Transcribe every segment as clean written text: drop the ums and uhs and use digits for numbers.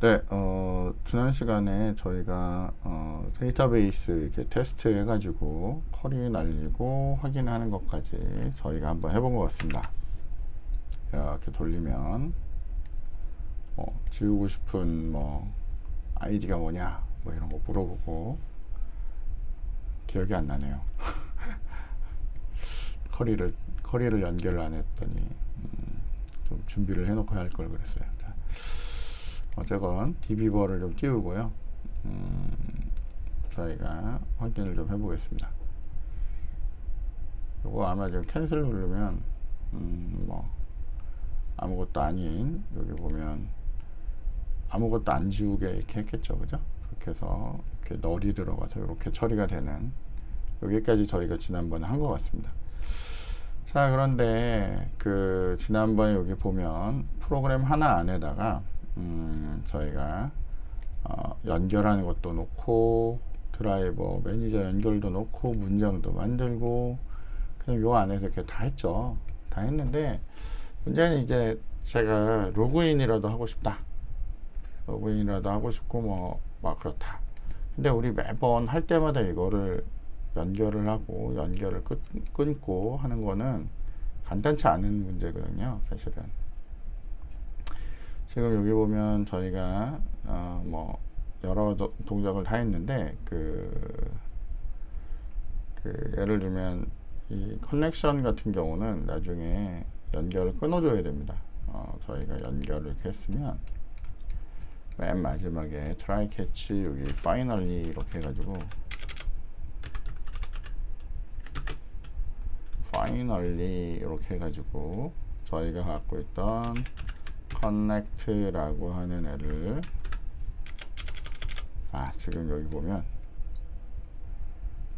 네, 지난 시간에 저희가 데이터베이스 이렇게 테스트 해가지고 쿼리 날리고 확인하는 것까지 저희가 한번 해본 것 같습니다. 이렇게 돌리면 지우고 싶은 아이디가 뭐냐 뭐 이런 거 물어보고 기억이 안 나네요. 커리를 연결을 안 했더니 좀 준비를 해놓고 할 걸 그랬어요. 자, 어쨌건 DB버를 좀 띄우고요. 저희가 확인을 좀 해보겠습니다. 요거 아마 좀 캔슬 누르면 아무것도 아닌, 여기 보면 아무것도 안 지우게 이렇게 했겠죠, 그죠? 그렇게 해서 이렇게 널이 들어가서 이렇게 처리가 되는, 여기까지 저희가 지난번에 한 것 같습니다. 자, 그런데 지난번에 여기 보면 프로그램 하나 안에다가 저희가 연결하는 것도 놓고 드라이버 매니저 연결도 놓고 문장도 만들고 그냥 요 안에서 이렇게 다 했죠. 다 했는데 문제는 이제 제가 로그인이라도 하고 싶다, 로그인이라도 하고 싶고 막 그렇다. 근데 우리 매번 할 때마다 이거를 연결을 하고 연결을 끊고 하는 거는 간단치 않은 문제거든요, 사실은. 지금 여기 보면 저희가 여러 동작을 다 했는데 예를 들면 이 커넥션 같은 경우는 나중에 연결을 끊어줘야 됩니다. 저희가 연결을 이렇게 했으면 맨 마지막에 try catch 여기 finally 이렇게 해가지고 finally 이렇게 해가지고 저희가 갖고 있던 connect라고 하는 애를 지금 여기 보면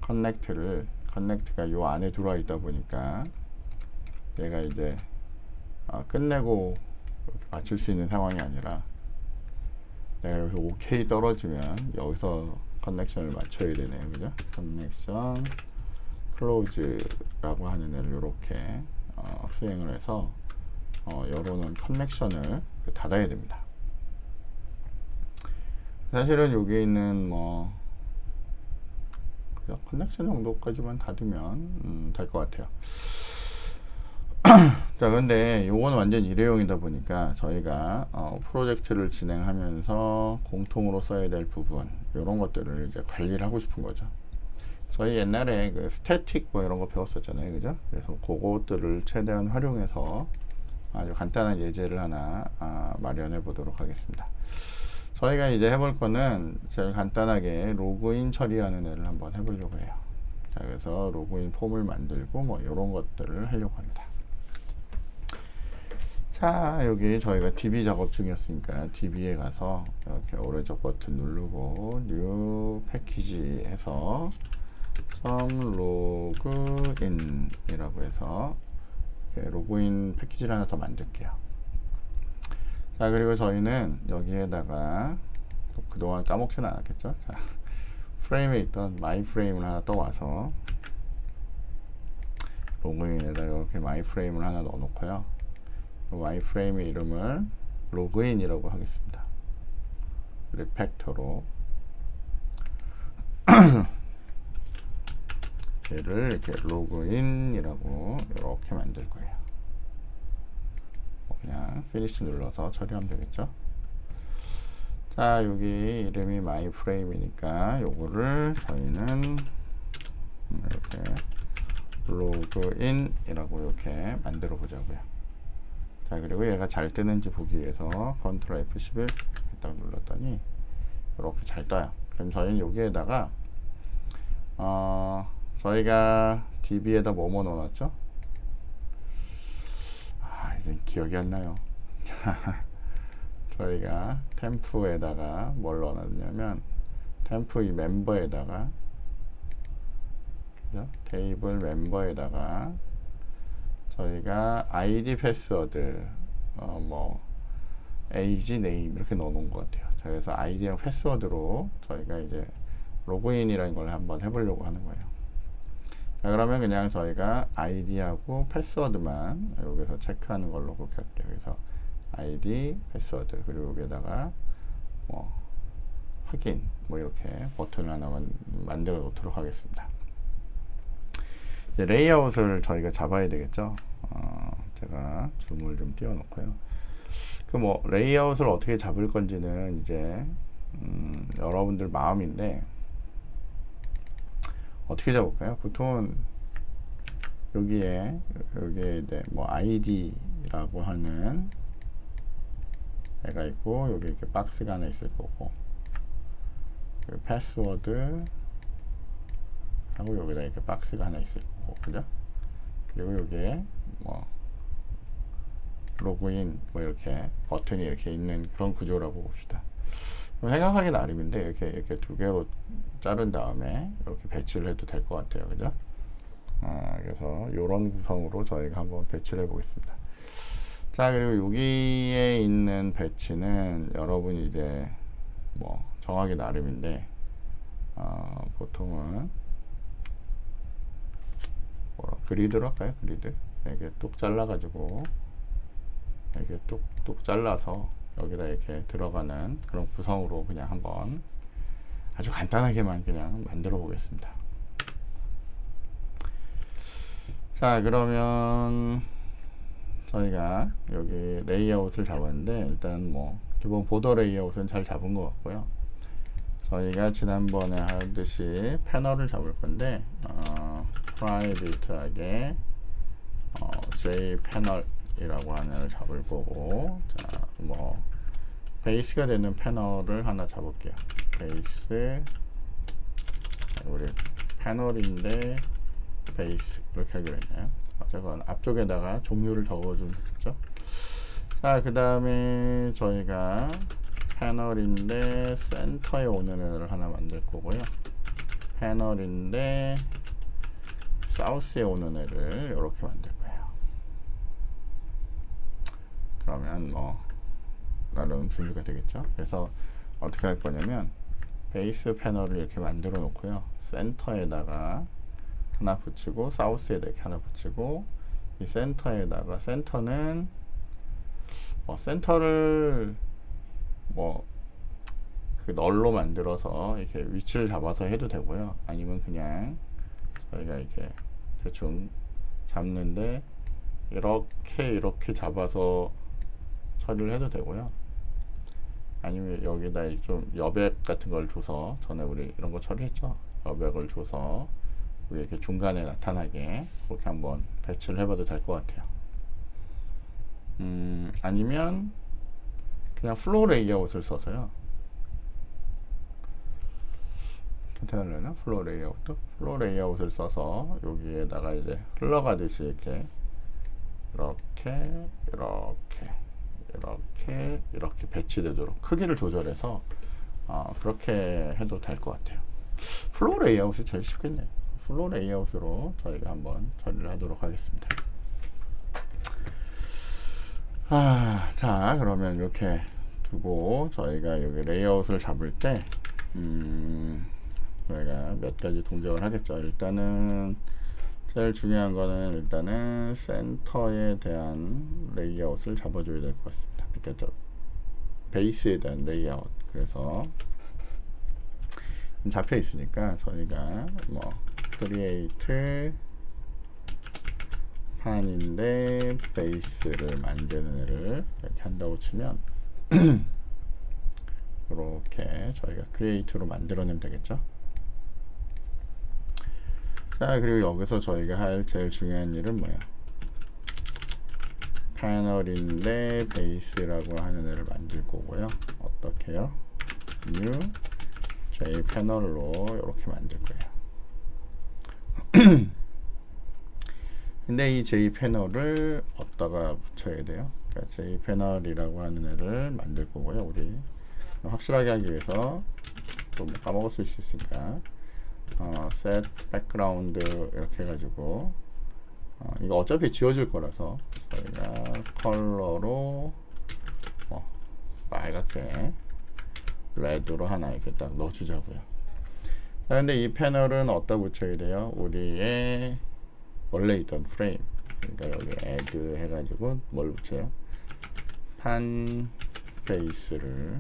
connect가 요 안에 들어와 있다 보니까 얘가 이제 끝내고 이렇게 맞출 수 있는 상황이 아니라 내가 여기서 OK 떨어지면 여기서 커넥션을 맞춰야 되네요, 그죠? 커넥션 클로즈라고 하는 애를 이렇게 수행을 해서 열어놓은 커넥션을 닫아야 됩니다. 사실은 여기 있는 그냥 커넥션 정도까지만 닫으면 될 것 같아요. 자, 근데 요건 완전 일회용이다 보니까 저희가 프로젝트를 진행하면서 공통으로 써야 될 부분, 요런 것들을 이제 관리를 하고 싶은 거죠. 저희 옛날에 스태틱 이런 거 배웠었잖아요, 그죠? 그래서 그것들을 최대한 활용해서 아주 간단한 예제를 하나 마련해 보도록 하겠습니다. 저희가 이제 해볼 거는 제일 간단하게 로그인 처리하는 애를 한번 해보려고 해요. 자, 그래서 로그인 폼을 만들고 이런 것들을 하려고 합니다. 자, 여기 저희가 DB 작업 중이었으니까 DB에 가서 이렇게 오른쪽 버튼 누르고 뉴 패키지 해서 some login 이라고 해서 이렇게 로그인 패키지를 하나 더 만들게요. 자, 그리고 저희는 여기에다가 그동안 까먹지는 않았겠죠? 자, 프레임에 있던 마이 프레임을 하나 떠와서 로그인에다가 이렇게 마이 프레임을 하나 넣어 놓고요. 마이 프레임의 이름을 로그인이라고 하겠습니다. 리팩터로 얘를 이렇게 로그인이라고 이렇게 만들 거예요. 그냥 피니시 눌러서 처리하면 되겠죠. 자, 여기 이름이 마이 프레임이니까 요거를 저희는 이렇게 로그인이라고 이렇게 만들어 보자고요. 자, 그리고 얘가 잘 뜨는지 보기 위해서 컨트롤 F11 딱 눌렀더니 이렇게 잘 떠요. 그럼 저희는 여기에다가 저희가 DB에다 뭐뭐 넣어놨죠? 이제 기억이 안 나요. 저희가 템프에다가 뭘 넣어놨냐면 템프 이 멤버에다가, 그죠? 테이블 멤버에다가 저희가 ID 패스워드 age name 이렇게 넣어놓은 것 같아요. 그래서 아이디랑 패스워드로 저희가 이제 로그인이라는 걸 한번 해보려고 하는 거예요. 자, 그러면 그냥 저희가 아이디하고 패스워드만 여기서 체크하는 걸로 그렇게 할게요. 그래서 아이디, 패스워드, 그리고 여기에다가 뭐 확인 뭐 이렇게 버튼을 하나만 만들어 놓도록 하겠습니다. 이제 레이아웃을 저희가 잡아야 되겠죠. 제가 줌을 좀 띄워 놓고요. 그 뭐 레이아웃을 어떻게 잡을 건지는 이제 여러분들 마음인데 어떻게 잡을까요? 보통은 여기에 이제 뭐 ID라고 하는 애가 있고 여기 이렇게 박스가 하나 있을 거고 패스워드 하고 여기다 이렇게 박스가 하나 있을 거고 그죠? 그리고 여기에 뭐 로그인 뭐 이렇게 버튼이 이렇게 있는 그런 구조라고 봅시다. 생각하기 나름인데 이렇게 두 개로 자른 다음에 이렇게 배치를 해도 될 것 같아요. 그죠? 그래서 이런 구성으로 저희가 한번 배치를 해 보겠습니다. 자, 그리고 여기에 있는 배치는 여러분이 이제 뭐 정하기 나름인데 보통은 그리드로 할까요? 그리드 이렇게 뚝 잘라 가지고 이렇게 뚝뚝 잘라서 여기다 이렇게 들어가는 그런 구성으로 그냥 한번 아주 간단하게만 그냥 만들어 보겠습니다. 자, 그러면 저희가 여기 레이아웃을 잡았는데 일단 뭐 기본 보더 레이아웃은 잘 잡은 것 같고요. 저희가 지난번에 하듯이 패널을 잡을 건데 프라이빗하게 J 패널이라고 하는 걸 잡을 거고, 자, 뭐 베이스가 되는 패널을 하나 잡을게요. 베이스 우리 패널인데 베이스 이렇게 하기로 했나요? 어쨌건 앞쪽에다가 종류를 적어주죠. 자, 그 다음에 저희가 패널인데 센터에 오는 애를 하나 만들 거고요. 패널인데 사우스에 오는 애를 이렇게 만들 거예요. 그러면 뭐 나름 분류가 되겠죠. 그래서 어떻게 할 거냐면 베이스 패널을 이렇게 만들어 놓고요. 센터에다가 하나 붙이고 사우스에다 이렇게 하나 붙이고 이 센터에다가 센터는 센터를 뭐 그 널로 만들어서 이렇게 위치를 잡아서 해도 되고요. 아니면 그냥 저희가 이렇게 대충 잡는데 이렇게 잡아서 처리를 해도 되고요. 아니면 여기다 좀 여백 같은 걸 줘서 전에 우리 이런 거 처리했죠. 여백을 줘서 이렇게 중간에 나타나게 그렇게 한번 배치를 해봐도 될 것 같아요. 아니면 그냥 플로우 레이아웃을 써서요. 괜찮으려나? 플로우 레이아웃을 써서 여기에다가 이제 흘러가듯이 이렇게 배치되도록 크기를 조절해서 그렇게 해도 될 것 같아요. 플로우 레이아웃이 제일 쉽겠네요. 플로우 레이아웃으로 저희가 한번 처리를 하도록 하겠습니다. 자, 그러면 이렇게 두고 저희가 여기 레이아웃을 잡을 때 저희가 몇 가지 동작을 하겠죠. 일단은 제일 중요한 거는 일단은 센터에 대한 레이아웃을 잡아줘야 될 것 같습니다. 그러니까 베이스에 대한 레이아웃. 그래서 잡혀 있으니까 저희가 뭐 크리에이트 판인데 베이스를 만드는 애를 이렇게 한다고 치면 이렇게 저희가 크리에이트로 만들어내면 되겠죠. 자, 그리고 여기서 저희가 할 제일 중요한 일은 뭐예요? 패널인데 베이스라고 하는 애를 만들 거고요. 어떻게 해요? New J 패널로 이렇게 만들 거예요. 근데 이 J 패널을 어디다가 붙여야 돼요? 그러니까 J 패널이라고 하는 애를 만들 거고요. 우리 확실하게 하기 위해서 또 뭐 까먹을 수 있으니까 set background 이렇게 해가지고 이거 어차피 지워질 거라서 저희가 컬러로 빨갛게 레드로 하나 이렇게 딱 넣어주자고요. 자, 근데 이 패널은 어디다 붙여야 돼요? 우리의 원래 있던 프레임, 그러니까 여기 add 해가지고 뭘 붙여요? 판 베이스를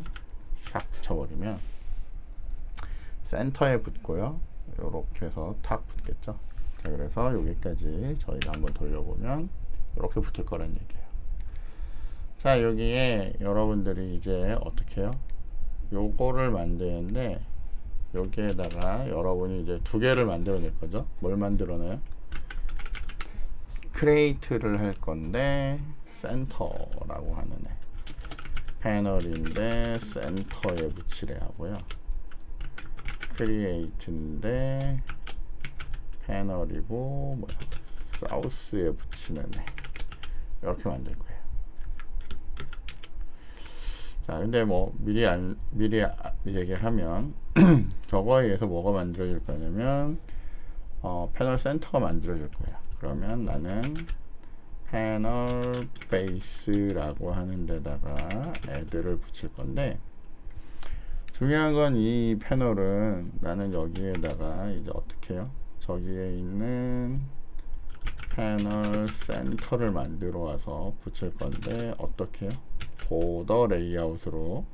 딱 붙여버리면 센터에 붙고요. 이렇게 해서 탁 붙겠죠. 자, 그래서 여기까지 저희가 한번 돌려보면 이렇게 붙을 거란 얘기예요. 자, 여기에 여러분들이 이제 어떻게 해요? 요거를 만드는데 여기에다가 여러분이 이제 두 개를 만들어낼 거죠. 뭘 만들어내요? 크리에이트를 할 건데 센터라고 하는 애. 패널인데 센터에 붙이래 하고요. 크리에이트인데 패널이고 뭐야? 사우스에 붙이는 애. 이렇게 만들 거예요. 자, 근데 뭐 미리 얘기를 하면 저거에 의해서 뭐가 만들어질 거냐면 패널 센터가 만들어질 거예요. 그러면 나는 패널 베이스라고 하는 데다가 애들을 붙일 건데 중요한 건 이 패널은 나는 여기에다가 이제 어떻게 해요? 저기에 있는 패널 센터를 만들어 와서 붙일 건데 어떻게 해요? 보더 레이아웃으로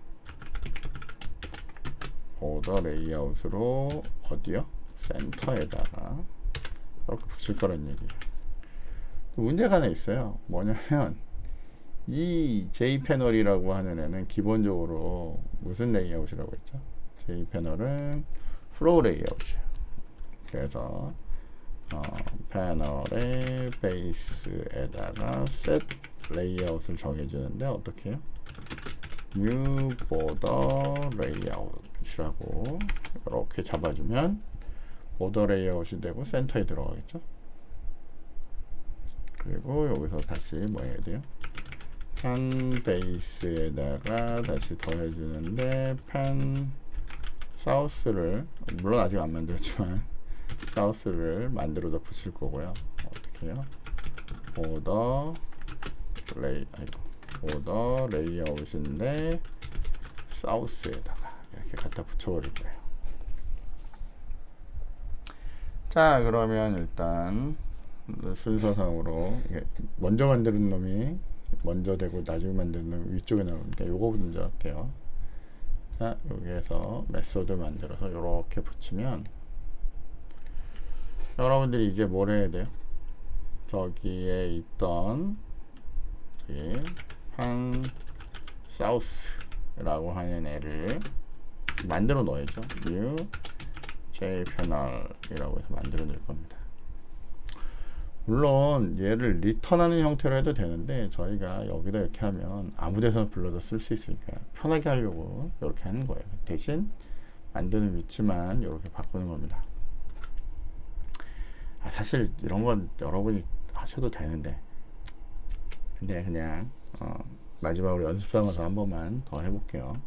어디요? 센터에다가 이렇게 붙일 거란 얘기예요. 문제가 하나 있어요. 뭐냐면 이 J패널이라고 하는 애는 기본적으로 무슨 레이아웃이라고 했죠? J패널은 플로우 레이아웃이에요. 그래서 패널의 베이스에다가 셋 레이아웃을 정해주는데 어떻게 해요? New border layout이라고 이렇게 잡아주면 보더 레이아웃이 되고 센터에 들어가겠죠. 그리고 여기서 다시 뭐 해야 돼요? 펜 베이스에다가 다시 더해주는데 펜 사우스를 물론 아직 안 만들었지만 사우스를 만들어서 붙일 거고요. 어떻게 해요? 보더 레이아웃인데 사우스에다가 이렇게 갖다 붙여버릴 거예요. 자, 그러면 일단 순서상으로 먼저 만드는 놈이 먼저 되고 나중에 만드는 놈이 위쪽에 나오니까 요거 먼저 할게요. 자, 여기에서 메소드 만들어서 이렇게 붙이면 여러분들이 이제 뭘 해야 돼요? 저기에 있던 한 사우스라고 하는 애를 만들어 넣어야죠. new jPanel이라고 해서 만들어 낼 겁니다. 물론 얘를 리턴하는 형태로 해도 되는데 저희가 여기다 이렇게 하면 아무 데서나 불러서 쓸 수 있으니까 편하게 하려고 이렇게 하는 거예요. 대신 만드는 위치만 이렇게 바꾸는 겁니다. 사실 이런 건 여러분이 하셔도 되는데 근데 그냥 마지막으로 연습 삼아서 한 번만 더 해볼게요.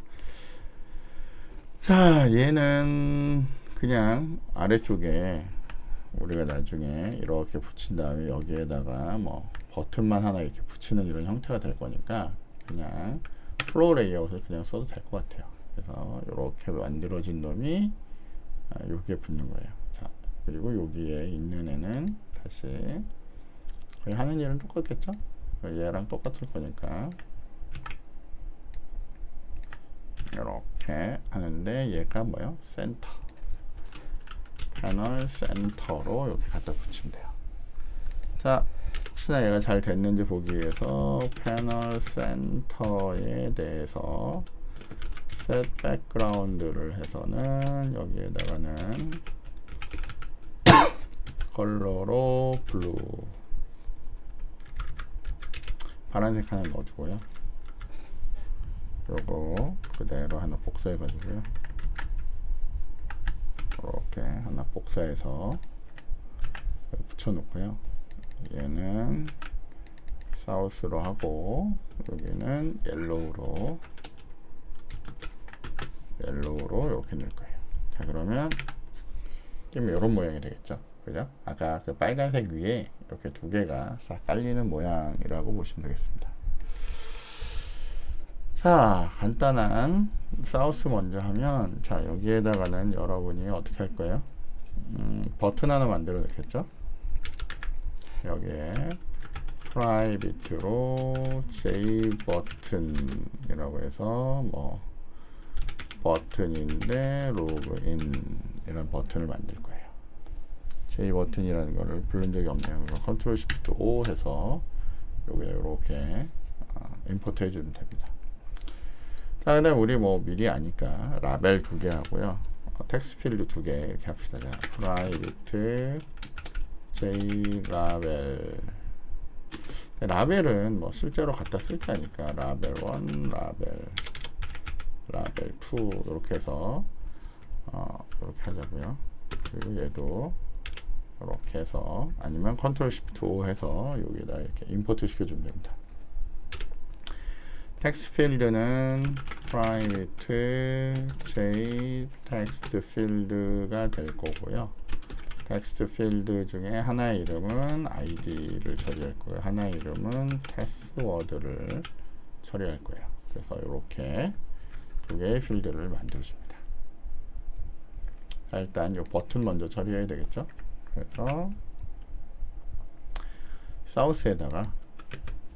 자, 얘는 그냥 아래쪽에 우리가 나중에 이렇게 붙인 다음에 여기에다가 뭐 버튼만 하나 이렇게 붙이는 이런 형태가 될 거니까 그냥 플로우 레이아웃을 그냥 써도 될 것 같아요. 그래서 이렇게 만들어진 놈이 여기에 붙는 거예요. 자, 그리고 여기에 있는 애는 다시 거의 하는 일은 똑같겠죠? 얘랑 똑같을 거니까 이렇게 하는데 얘가 뭐요? 센터 패널 센터로 이렇게 갖다 붙이면 돼요. 자, 혹시나 얘가 잘 됐는지 보기 위해서 패널 센터에 대해서 set background를 해서는 여기에다가는 컬러로 블루 파란색 하나 넣어주고요. 요거 그대로 하나 복사해 가지고요. 이렇게 하나 복사해서 붙여 놓고요. 얘는 사우스로 하고 여기는 옐로우로 이렇게 넣을 거예요. 자, 그러면 이런 모양이 되겠죠. 그죠? 아까 그 빨간색 위에 이렇게 두 개가 싹 깔리는 모양이라고 보시면 되겠습니다. 자, 간단한 사우스 먼저 하면, 자, 여기에다가는 여러분이 어떻게 할 거예요? 버튼 하나 만들어 놓겠죠? 여기에 프라이빗으로 J 버튼이라고 해서 뭐 버튼인데 로그인 이런 버튼을 만들 거예요. J 버튼이라는 거를 부른 적이 없네요. 컨트롤 시프트 O 해서 요게 이렇게 임포트 해주면 됩니다. 자, 그다음 우리 뭐 미리 아니까 라벨 2개 하고요. 텍스트 필드 2개 이렇게 합시다. 자, 프라이빗 J 라벨. 라벨은 뭐 실제로 갖다 쓸 게 아니까 라벨 1, 라벨 2 이렇게 해서 이렇게 하자고요. 그리고 얘도 이렇게 해서 아니면 컨트롤 시프트 O 해서 여기다 이렇게 임포트 시켜주면 됩니다. 텍스트 필드는 private J 텍스트 필드가 될 거고요. 텍스트 필드 중에 하나의 이름은 id를 처리할 거예요. 하나의 이름은 패스워드를 처리할 거예요. 그래서 이렇게 두 개의 필드를 만들어줍니다. 자, 일단 이 버튼 먼저 처리해야 되겠죠. 그래서 사우스에다가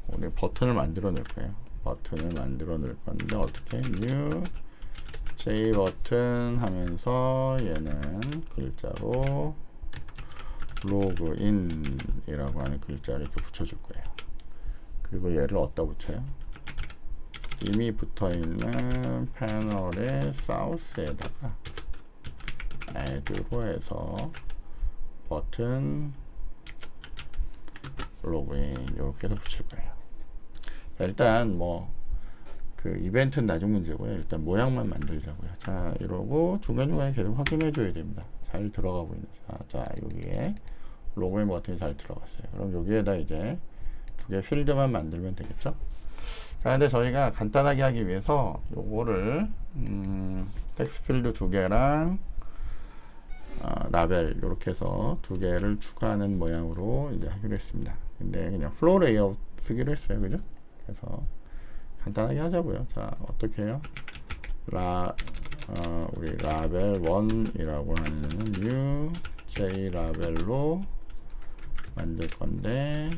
우리 버튼을 만들어 놓을 거예요. 버튼을 만들어 놓을 건데 어떻게 new J 버튼 하면서 얘는 글자로 로그인이라고 하는 글자를 이렇게 붙여줄 거예요. 그리고 얘를 어디다 붙여요? 이미 붙어있는 패널의 사우스에다가 add로 해서 버튼 로그인 이렇게 해서 붙일 거예요. 자, 일단 뭐 그 이벤트는 나중 문제고요. 일단 모양만 만들자고요. 자, 이러고 중간중간에 계속 확인해 줘야 됩니다. 잘 들어가고 있는. 자, 여기에 로그인 버튼이 잘 들어갔어요. 그럼 여기에다 이제 두 개 필드만 만들면 되겠죠. 자, 근데 저희가 간단하게 하기 위해서 요거를 텍스트 필드 두 개랑 라벨 이렇게 해서 두 개를 추가하는 모양으로 이제 하기로 했습니다. 근데 그냥 플로우 레이아웃 쓰기로 했어요. 그죠? 그래서 간단하게 하자고요. 자, 어떻게 해요? 우리 라벨 1이라고 하는 new J 라벨로 만들 건데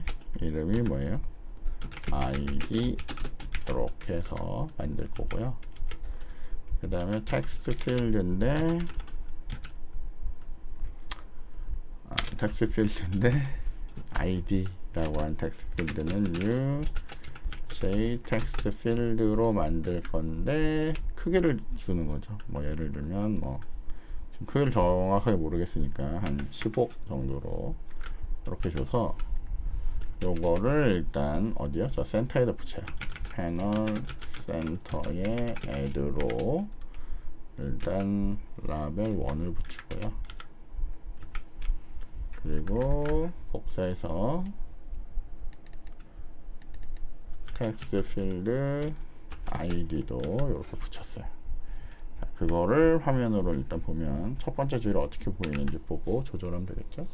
이름이 뭐예요? ID 이렇게 해서 만들 거고요. 그 다음에 텍스트 필드인데 ID라고 하는 텍스트 필드는 new J 텍스트 필드로 만들 건데 크기를 주는 거죠. 뭐 예를 들면 뭐 지금 크기를 정확하게 모르겠으니까 한 15 정도로 이렇게 줘서 요거를 일단 어디요? 저 센터에다 붙여요. 패널 센터에 add로 일단 라벨 1을 붙이고요. 그리고 복사해서 텍스트 필드 id도 이렇게 붙였어요. 자, 그거를 화면으로 일단 보면 첫 번째 줄이 어떻게 보이는지 보고 조절하면 되겠죠.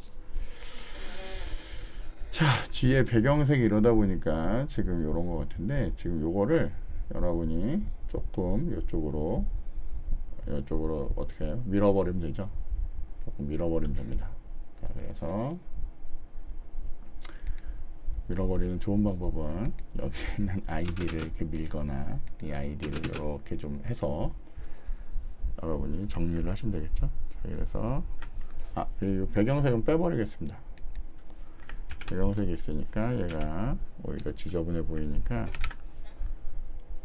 자, 뒤에 배경색이 이러다 보니까 지금 이런 것 같은데 지금 요거를 여러분이 조금 이쪽으로 어떻게 해요? 밀어버리면 되죠. 조금 밀어버리면 됩니다. 자, 그래서 밀어버리는 좋은 방법은 여기 있는 아이디를 이렇게 밀거나 이 아이디를 이렇게 좀 해서 여러분이 정리를 하시면 되겠죠. 자, 그래서 이 배경색은 빼버리겠습니다. 배경색이 있으니까 얘가 오히려 지저분해 보이니까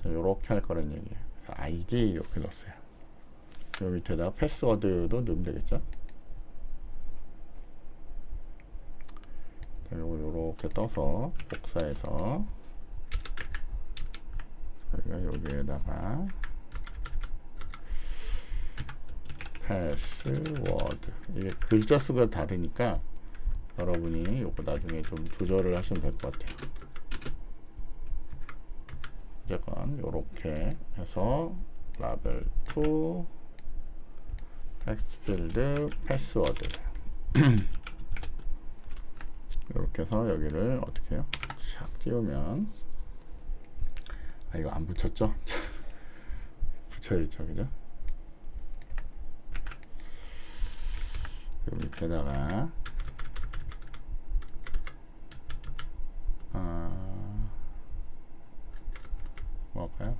이렇게 할 거란 얘기예요. 그래서 아이디 이렇게 넣었어요. 요 밑에다 패스워드도 넣으면 되겠죠. 요거 이렇게 떠서 복사해서 저희가 여기에다가 패스워드 이게 글자 수가 다르니까 여러분이 요거 나중에 좀 조절을 하시면 될 것 같아요. 어쨌건 요렇게 해서 라벨 2 텍스트 필드 패스워드 이렇게 해서 여기를 어떻게 해요? 샥 띄우면 이거 안 붙였죠? 붙여야죠, 그죠? 요 밑에다가 뭘까요?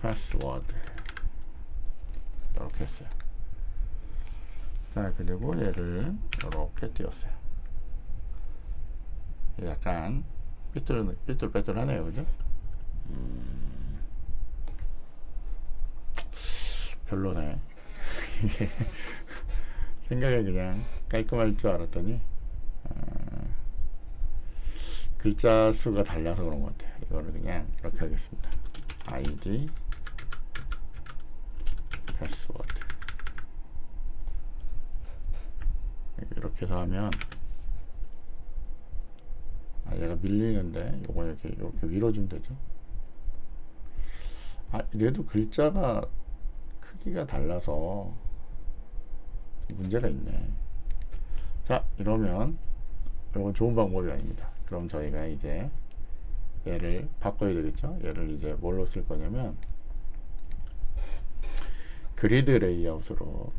패스워드 이렇게 했어요. 자, 그리고 얘를 이렇게 띄웠어요. 약간 삐뚤빼뚤하네요, 그죠? 별로네. 생각에 그냥 깔끔할 줄 알았더니 글자 수가 달라서 그런 것 같아요. 이거를 그냥 이렇게 하겠습니다. id 패스워드 이렇게 해서 하면 얘가 밀리는데 요거 이렇게 밀어주면 되죠. 이래도 글자가 크기가 달라서 문제가 있네. 자, 이러면 이건 좋은 방법이 아닙니다. 그럼 저희가 이제 얘를 바꿔야 되겠죠. 얘를 이제 뭘로 쓸 거냐면 그리드 레이아웃으로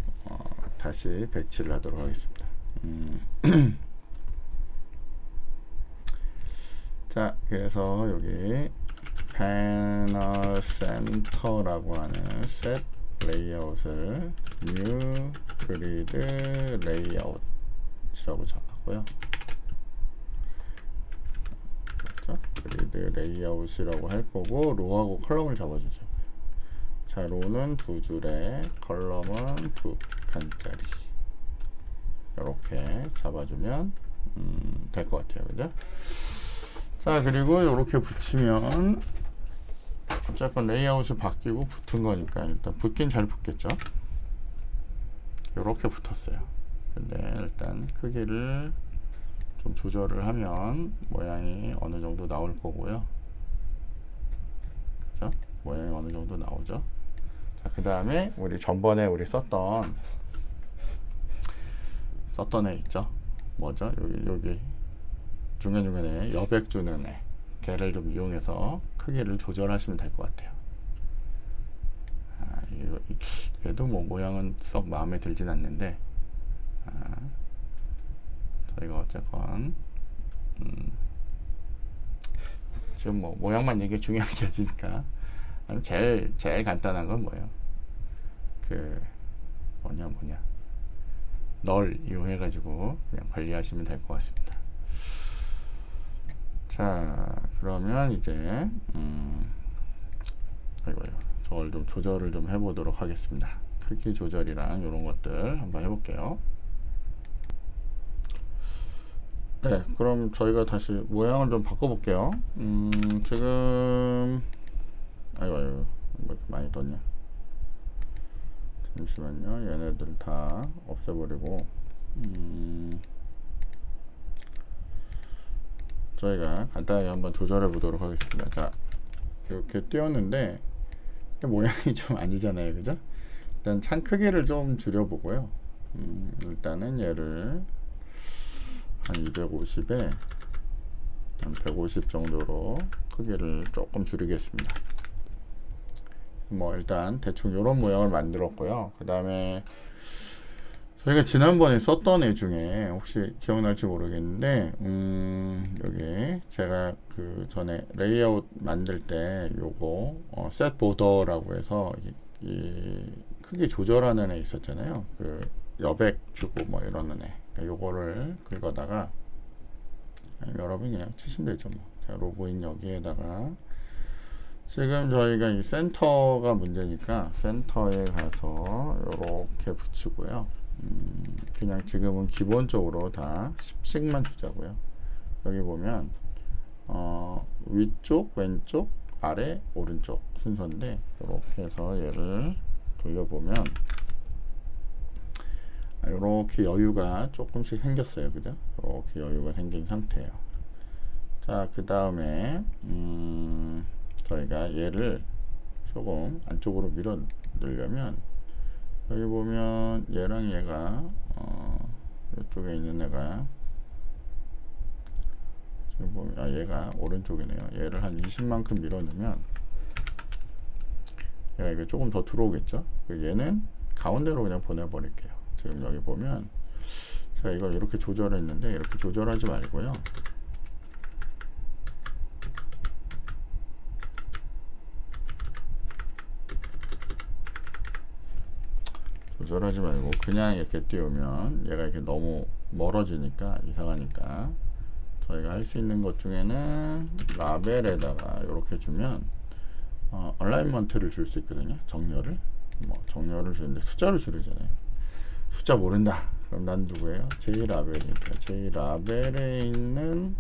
다시 배치를 하도록 하겠습니다. 자, 그래서 여기 패널 센터라고 하는 셋 레이아웃을 뉴 그리드 레이아웃이라고 잡았고요. 그렇죠? 그리드 레이아웃이라고 할 거고 로하고 컬럼을 잡아주죠. 자, 로는 2줄에 컬럼은 2칸짜리 이렇게 잡아주면 될 것 같아요. 그죠? 자, 그리고 이렇게 붙이면 어쨌건 레이아웃이 바뀌고 붙은 거니까 일단 붙긴 잘 붙겠죠. 이렇게 붙었어요. 근데 일단 크기를 좀 조절을 하면 모양이 어느 정도 나올 거고요. 그죠? 모양이 어느 정도 나오죠. 자, 그 다음에 우리 전번에 우리 썼던 애 있죠. 뭐죠? 여기 중간중간에 여백 주는 애, 걔를 좀 이용해서 크기를 조절하시면 될 것 같아요. 얘도 뭐 모양은 썩 마음에 들진 않는데 저희가 어쨌건 지금 뭐 모양만 이게 중요한 게 아니니까 제일 간단한 건 뭐예요? 뭐냐 널 이용해 가지고 그냥 관리하시면 될 것 같습니다. 자, 그러면 이제 저걸 좀 조절을 좀 해보도록 하겠습니다. 크기 조절이랑 이런 것들 한번 해볼게요. 네, 그럼 저희가 다시 모양을 좀 바꿔볼게요. 지금 뭐 이렇게 많이 떴냐? 잠시만요. 얘네들 다 없애버리고 저희가 간단하게 한번 조절해 보도록 하겠습니다. 자, 이렇게 띄웠는데 모양이 좀 아니잖아요, 그죠? 일단 창 크기를 좀 줄여보고요. 일단은 얘를 한 250에 한 150 정도로 크기를 조금 줄이겠습니다. 뭐 일단 대충 이런 모양을 만들었고요. 그 다음에 저희가 지난번에 썼던 애 중에 혹시 기억날지 모르겠는데 여기 제가 그 전에 레이아웃 만들 때 요거 셋 보더라고 해서 이 크기 조절하는 애 있었잖아요. 그 여백 주고 뭐 이러는 애. 그러니까 요거를 긁어다가 여러분이 그냥 치시면 되죠. 뭐. 자, 로그인 여기에다가 지금 저희가 이 센터가 문제니까 센터에 가서 이렇게 붙이고요. 그냥 지금은 기본적으로 다 10씩만 주자고요. 여기 보면 위쪽, 왼쪽, 아래, 오른쪽 순서인데 이렇게 해서 얘를 돌려보면 이렇게 여유가 조금씩 생겼어요. 그죠? 이렇게 여유가 생긴 상태예요. 자, 그 다음에 저희가 얘를 조금 안쪽으로 밀어 넣으려면 여기 보면 얘랑 얘가 이쪽에 있는 애가 지금 보면 얘가 오른쪽이네요. 얘를 한 20만큼 밀어 넣으면 얘가 이게 조금 더 들어오겠죠. 얘는 가운데로 그냥 보내버릴게요. 지금 여기 보면 제가 이걸 이렇게 조절했는데 이렇게 조절하지 말고요. 조절하지 말고 그냥 이렇게 띄우면 얘가 이렇게 너무 멀어지니까 이상하니까 저희가 할 수 있는 것 중에는 라벨에다가 이렇게 주면 얼라이먼트를 줄 수 있거든요. 정렬을 정렬을 주는데 숫자를 줄이잖아요. 숫자 모른다. 그럼 난 누구예요? J라벨이니까 J라벨에 있는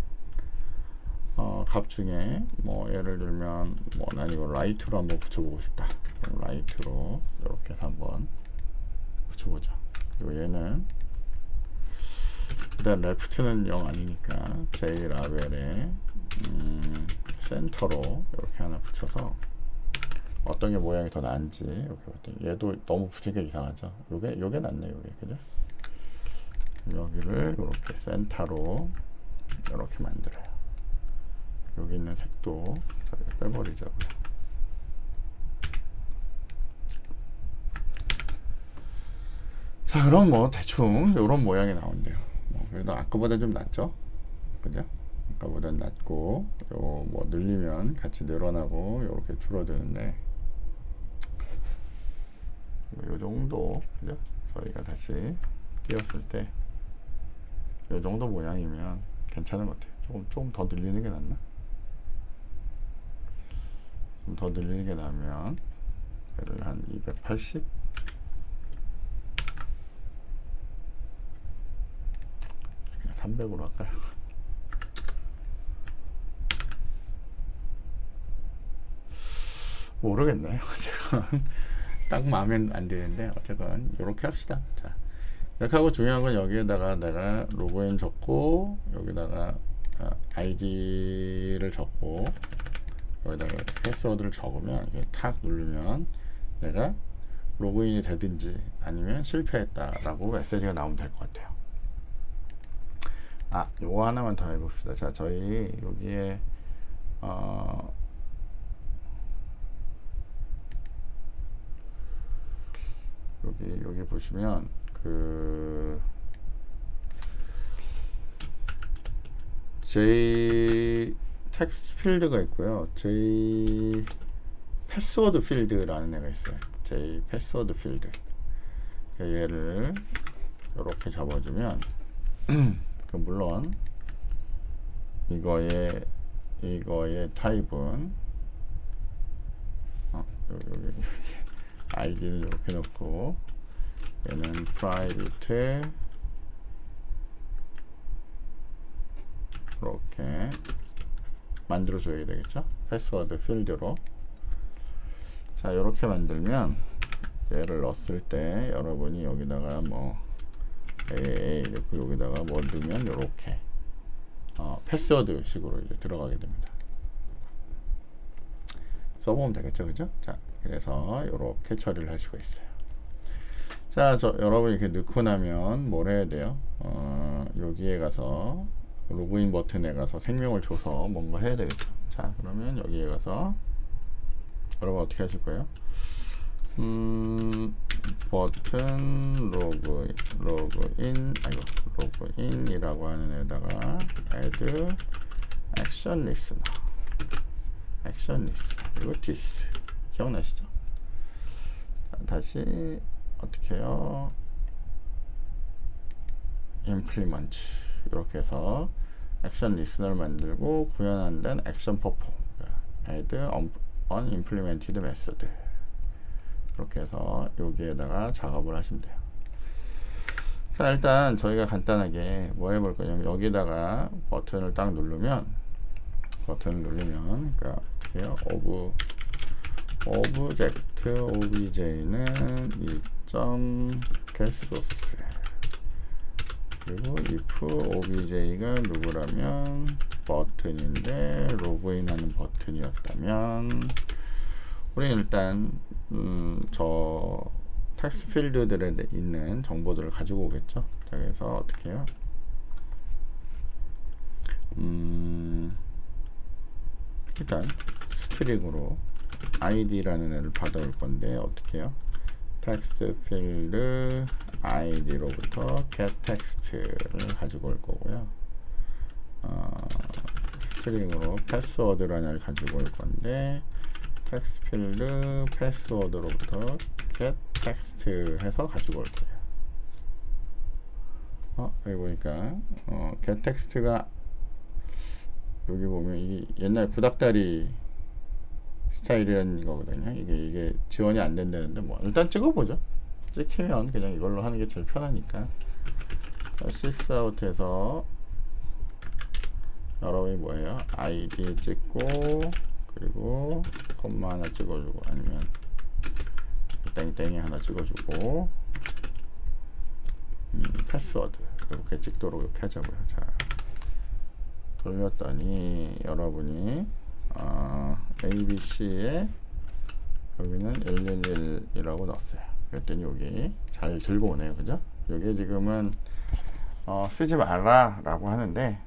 값 중에 예를 들면 난 이거 라이트로 한번 붙여보고 싶다. 그럼 라이트로 이렇게 해서 한번 붙여보자. 그리고 얘는 일단 레프트는 0 아니니까 J라벨에 센터로 이렇게 하나 붙여서 어떤 게 모양이 더 나은지 이렇게 봤더니 얘도 너무 붙이기가 이상하죠. 요게 낫네. 요게 그죠? 여기를 이렇게 센터로 이렇게 만들어요. 여기 있는 색도 저희가 빼버리죠. 자, 그럼 대충 이런 모양이 나온대요. 그래도 아까보다 좀 낫죠? 그죠? 아까보다 낫고 요 늘리면 같이 늘어나고 이렇게 줄어드는데 요 정도, 그죠? 저희가 다시 띄웠을 때 요 정도 모양이면 괜찮은 것 같아요. 조금 더 늘리는 게 낫나? 좀 더 늘리는 게 나으면 얘를 한 280? 그냥 300으로 할까요? 모르겠네요. 제가 딱 마음에 안 드는데 어쨌건 이렇게 합시다. 자, 이렇게 하고 중요한 건 여기에다가 내가 로그인 적고 여기다가 아이디를 적고 여기다가 패스워드를 적으면 이렇게 탁 누르면 내가 로그인이 되든지 아니면 실패했다라고 메시지가 나오면 될 것 같아요. 요거 하나만 더 해봅시다. 자, 저희 여기에 여기 보시면 J 텍스트 필드가 있고요. J 패스워드 필드라는 애가 있어요. J 패스워드 필드. 얘를 이렇게 잡아주면 물론 이거의 타입은 여기 아이디는 이렇게 놓고 얘는 private 이렇게 만들어줘야 되겠죠. 패스워드 필드로. 자, 이렇게 만들면 얘를 넣었을 때 여러분이 여기다가 여기다가 넣으면 이렇게 패스워드 식으로 이제 들어가게 됩니다. 써보면 되겠죠, 그죠? 자, 그래서 이렇게 처리를 할 수가 있어요. 자, 여러분이 이렇게 넣고 나면 뭘 해야 돼요? 여기에 가서 로그인 버튼에 가서 생명을 줘서 뭔가 해야 되겠죠. 자, 그러면 여기에 가서 여러분 어떻게 하실 거예요? 버튼 로그인이라고 하는 애다가 add action listener 그리고 this 기억나시죠? 자, 다시 어떻게 해요? implement 이렇게 해서 액션 리스너를 만들고 구현한 데는 액션 퍼폼 add unimplemented method 이렇게 해서 여기에다가 작업을 하시면 돼요. 자, 일단 저희가 간단하게 뭐 해볼 거냐면 여기다가 버튼을 딱 누르면 그러니까 어떻게 해요? 오브젝트 obj는 2.getSource 그리고 if obj가 누구라면 버튼인데 로그인하는 버튼이었다면 우리는 일단 저 텍스트 필드들에 있는 정보들을 가지고 오겠죠. 자, 그래서 어떻게 해요? 일단 스트링으로 id라는 애를 받아올 건데 어떻게 해요? 텍스트 필드 id로부터 get text를 가지고 올 거고요. 스트링으로 패스워드라는 애를 가지고 올 건데 텍스트 필드 패스워드로부터 get 텍스트 해서 가지고 올 거예요. 여기 보니까 get 텍스트가 여기 보면 이게 옛날 구닥다리 스타일이라는 거거든요. 이게 지원이 안 된다는데 뭐 일단 찍어보죠. 찍히면 그냥 이걸로 하는 게 제일 편하니까 sysout에서 여러분이 뭐예요? id 찍고 그리고 콤마 하나 찍어주고 아니면 땡땡이 하나 찍어주고 패스워드 이렇게 찍도록 이렇게 하자고요. 자, 돌렸더니 여러분이 ABC에 여기는 111이라고 넣었어요. 그랬더니 여기 잘 들고 오네요. 그죠? 여기 지금은 쓰지 말라 라고 하는데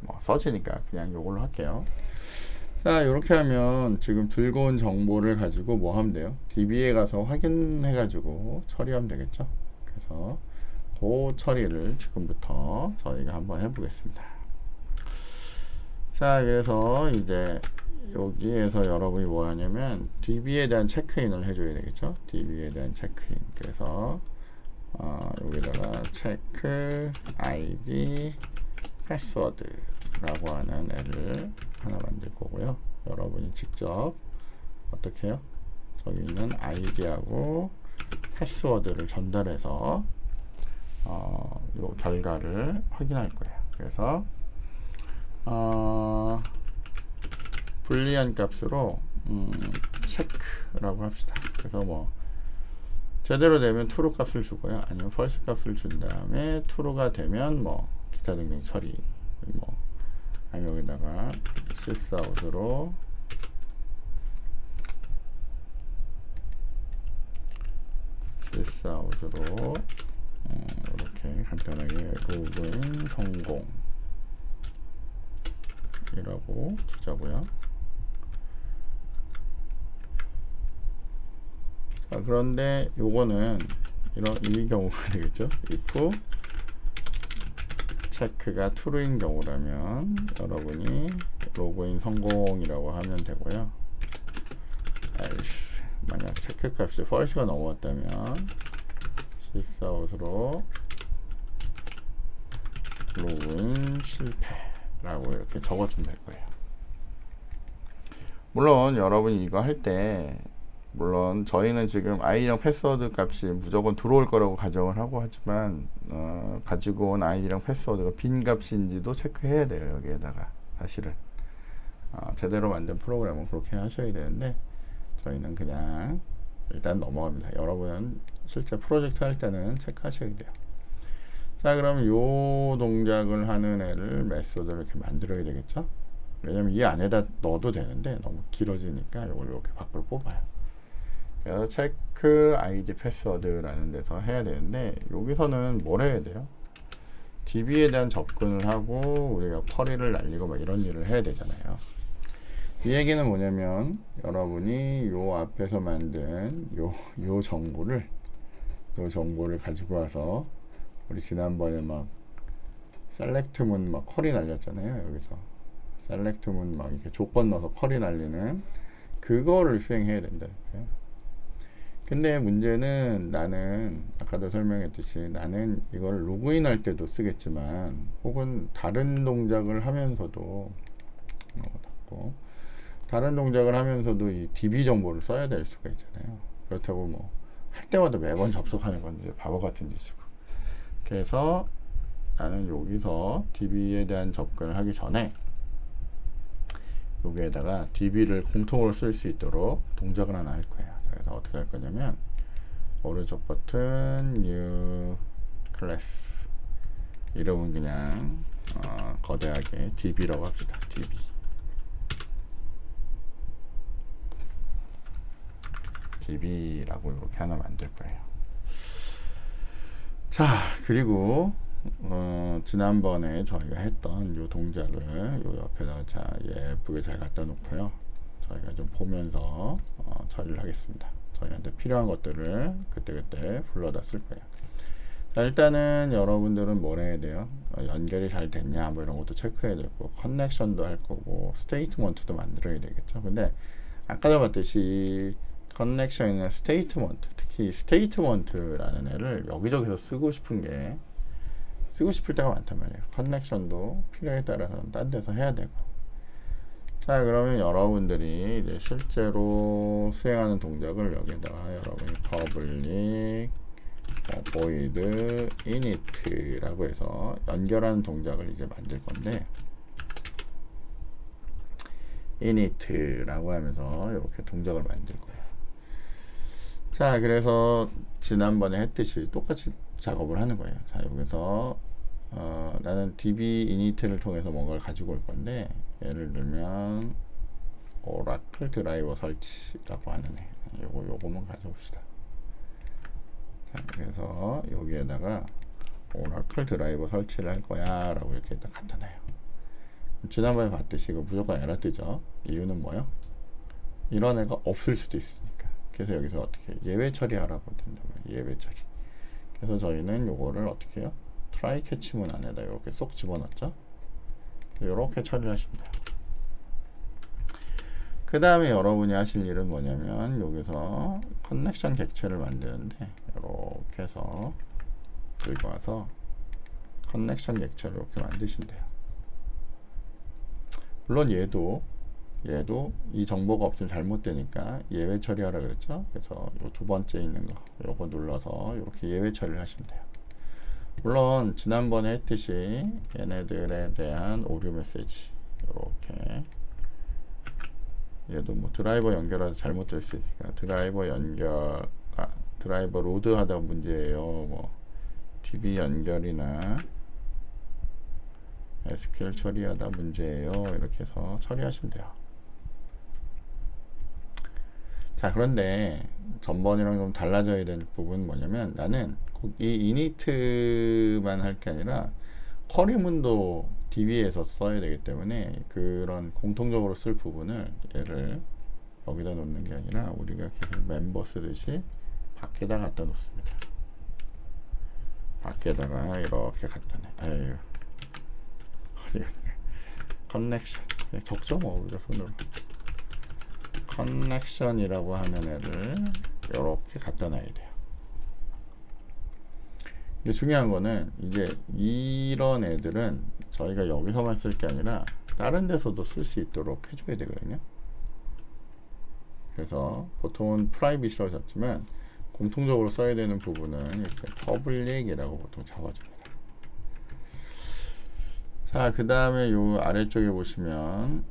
뭐 써지니까 그냥 요걸로 할게요. 자, 이렇게 하면 지금 들고 온 정보를 가지고 뭐 하면 돼요? DB에 가서 확인해 가지고 처리하면 되겠죠? 그래서 그 처리를 지금부터 저희가 한번 해보겠습니다. 자, 그래서 이제 여기에서 여러분이 뭐 하냐면 DB에 대한 체크인을 해줘야 되겠죠? DB에 대한 체크인. 그래서 여기다가 체크 ID 패스워드라고 하는 애를 하나 만들 거고요. 여러분이 직접 어떻게 해요? 저기 있는 아이디하고 패스워드를 전달해서 요 결과를 확인할 거예요. 그래서 불리한 값으로 체크라고 합시다. 그래서 뭐 제대로 되면 true 값을 주고요. 아니면 false 값을 준 다음에 true가 되면 뭐 기타 등등 처리 뭐 아니면 여기다가 sysout으로 이렇게 간단하게 로그인 성공이라고 주자고요. 자, 그런데 요거는 이 경우가 되겠죠. if 체크가 true인 경우라면 여러분이 로그인 성공이라고 하면 되고요. else 만약 체크 값이 false가 넘어왔다면 sysout으로 로그인 실패라고 이렇게 적어주면 될 거예요. 물론 여러분이 이거 할 때 물론 저희는 지금 아이디랑 패스워드 값이 무조건 들어올 거라고 가정을 하고 하지만 가지고 온 아이디랑 패스워드가 빈 값인지도 체크해야 돼요. 여기에다가 사실은 제대로 만든 프로그램은 그렇게 하셔야 되는데 저희는 그냥 일단 넘어갑니다. 여러분은 실제 프로젝트 할 때는 체크하셔야 돼요. 자, 그럼 요 동작을 하는 애를 메소드를 이렇게 만들어야 되겠죠? 왜냐면 이 안에다 넣어도 되는데 너무 길어지니까 이걸 이렇게 밖으로 뽑아요. 그래서 체크 아이디 패스워드라는 데서 해야 되는데 여기서는 뭘 해야 돼요? DB에 대한 접근을 하고 우리가 쿼리를 날리고 막 이런 일을 해야 되잖아요. 이 얘기는 뭐냐면 여러분이 요 앞에서 만든 요 정보를 가지고 와서 우리 지난번에 막 셀렉트문 막 쿼리 날렸잖아요. 여기서 셀렉트문 막 이렇게 조건 넣어서 쿼리 날리는 그거를 수행해야 된다. 근데 문제는 나는 아까도 설명했듯이 나는 이걸 로그인 할 때도 쓰겠지만 혹은 다른 동작을 하면서도 다른 동작을 하면서도 이 DB 정보를 써야 될 수가 있잖아요. 그렇다고 뭐 할 때마다 매번 접속하는 건 이제 바보 같은 짓이고. 그래서 나는 여기서 DB에 대한 접근을 하기 전에 여기에다가 DB를 공통으로 쓸 수 있도록 동작을 하나 할 거예요. 그래서 어떻게 할 거냐면 오른쪽 버튼 New Class 이름은 그냥 거대하게 DB라고 합시다. DB라고 이렇게 하나 만들 거예요. 자, 그리고 지난번에 저희가 했던 요 동작을 요 옆에다 자 예쁘게 잘 갖다 놓고요. 저희가 좀 보면서 처리를 하겠습니다. 저희한테 필요한 것들을 그때그때 불러다 쓸 거예요. 자, 일단은 여러분들은 뭘 해야 돼요? 연결이 잘 됐냐 뭐 이런 것도 체크해야 되고 커넥션도 할 거고 스테이트먼트도 만들어야 되겠죠. 근데 아까도 봤듯이 커넥션이나 스테이트먼트 특히 특히 스테이트먼트라는 애를 여기저기서 쓰고 싶을 때가 많단 말이에요. 커넥션도 필요에 따라서는 딴 데서 해야 되고. 자, 그러면 여러분들이 이제 실제로 수행하는 동작을 여기다가 여러분이 public void init라고 해서 연결하는 동작을 이제 만들 건데, init라고 하면서 이렇게 동작을 만들 거예요. 자, 그래서 지난번에 했듯이 똑같이 작업을 하는 거예요. 자, 여기서 나는 db init를 통해서 뭔가를 가지고 올 건데, 예를 들면 오라클 드라이버 설치라고 하는 애, 요거만 가져봅시다. 자, 그래서 여기에다가 오라클 드라이버 설치를 할 거야 라고 이렇게 딱 갖다 놔요. 지난번에 봤듯이 이거 무조건 에러 뜨죠. 이유는 뭐요? 이런 애가 없을 수도 있으니까. 그래서 여기서 어떻게 예외 처리하라고 된단 말이에요. 예외 처리. 그래서 저희는 요거를 어떻게 해요? 트라이 캐치문 안에다 이렇게 쏙 집어넣죠. 이렇게 처리를 하시면 돼요. 그 다음에 여러분이 하실 일은 뭐냐면 여기서 커넥션 객체를 만드는데 이렇게 해서 들고 와서 커넥션 객체를 이렇게 만드신대요. 물론 얘도 이 정보가 없으면 잘못되니까 예외 처리하라 그랬죠. 그래서 요 두 번째 있는 거 요거 눌러서 이렇게 예외 처리를 하시면 돼요. 물론 지난번에 했듯이 얘네들에 대한 오류 메시지 이렇게, 얘도 뭐 드라이버 연결하다 잘못될 수 있으니까 드라이버 로드하다 문제예요. 뭐 DB 연결이나 SQL 처리하다 문제예요. 이렇게 해서 처리하시면 돼요. 자, 그런데 전번이랑 좀 달라져야 될 부분은 뭐냐면, 나는 이 이니트만 할 게 아니라 쿼리문도 DB에서 써야 되기 때문에 그런 공통적으로 쓸 부분을 얘를 여기다 놓는 게 아니라 우리가 계속 멤버 쓰듯이 밖에다 갖다 놓습니다. 밖에다가 이렇게 갖다 내. 에휴. 커넥션 적죠 뭐 우리가 손으로. 커넥션이라고 하는 애를 이렇게 갖다 놔야 돼요. 근데 중요한 거는 이제 이런 애들은 저희가 여기서만 쓸 게 아니라 다른 데서도 쓸 수 있도록 해줘야 되거든요. 그래서 보통은 프라이빗이라고 잡지만 공통적으로 써야 되는 부분은 이렇게 퍼블릭이라고 보통 잡아줍니다. 자, 그 다음에 요 아래쪽에 보시면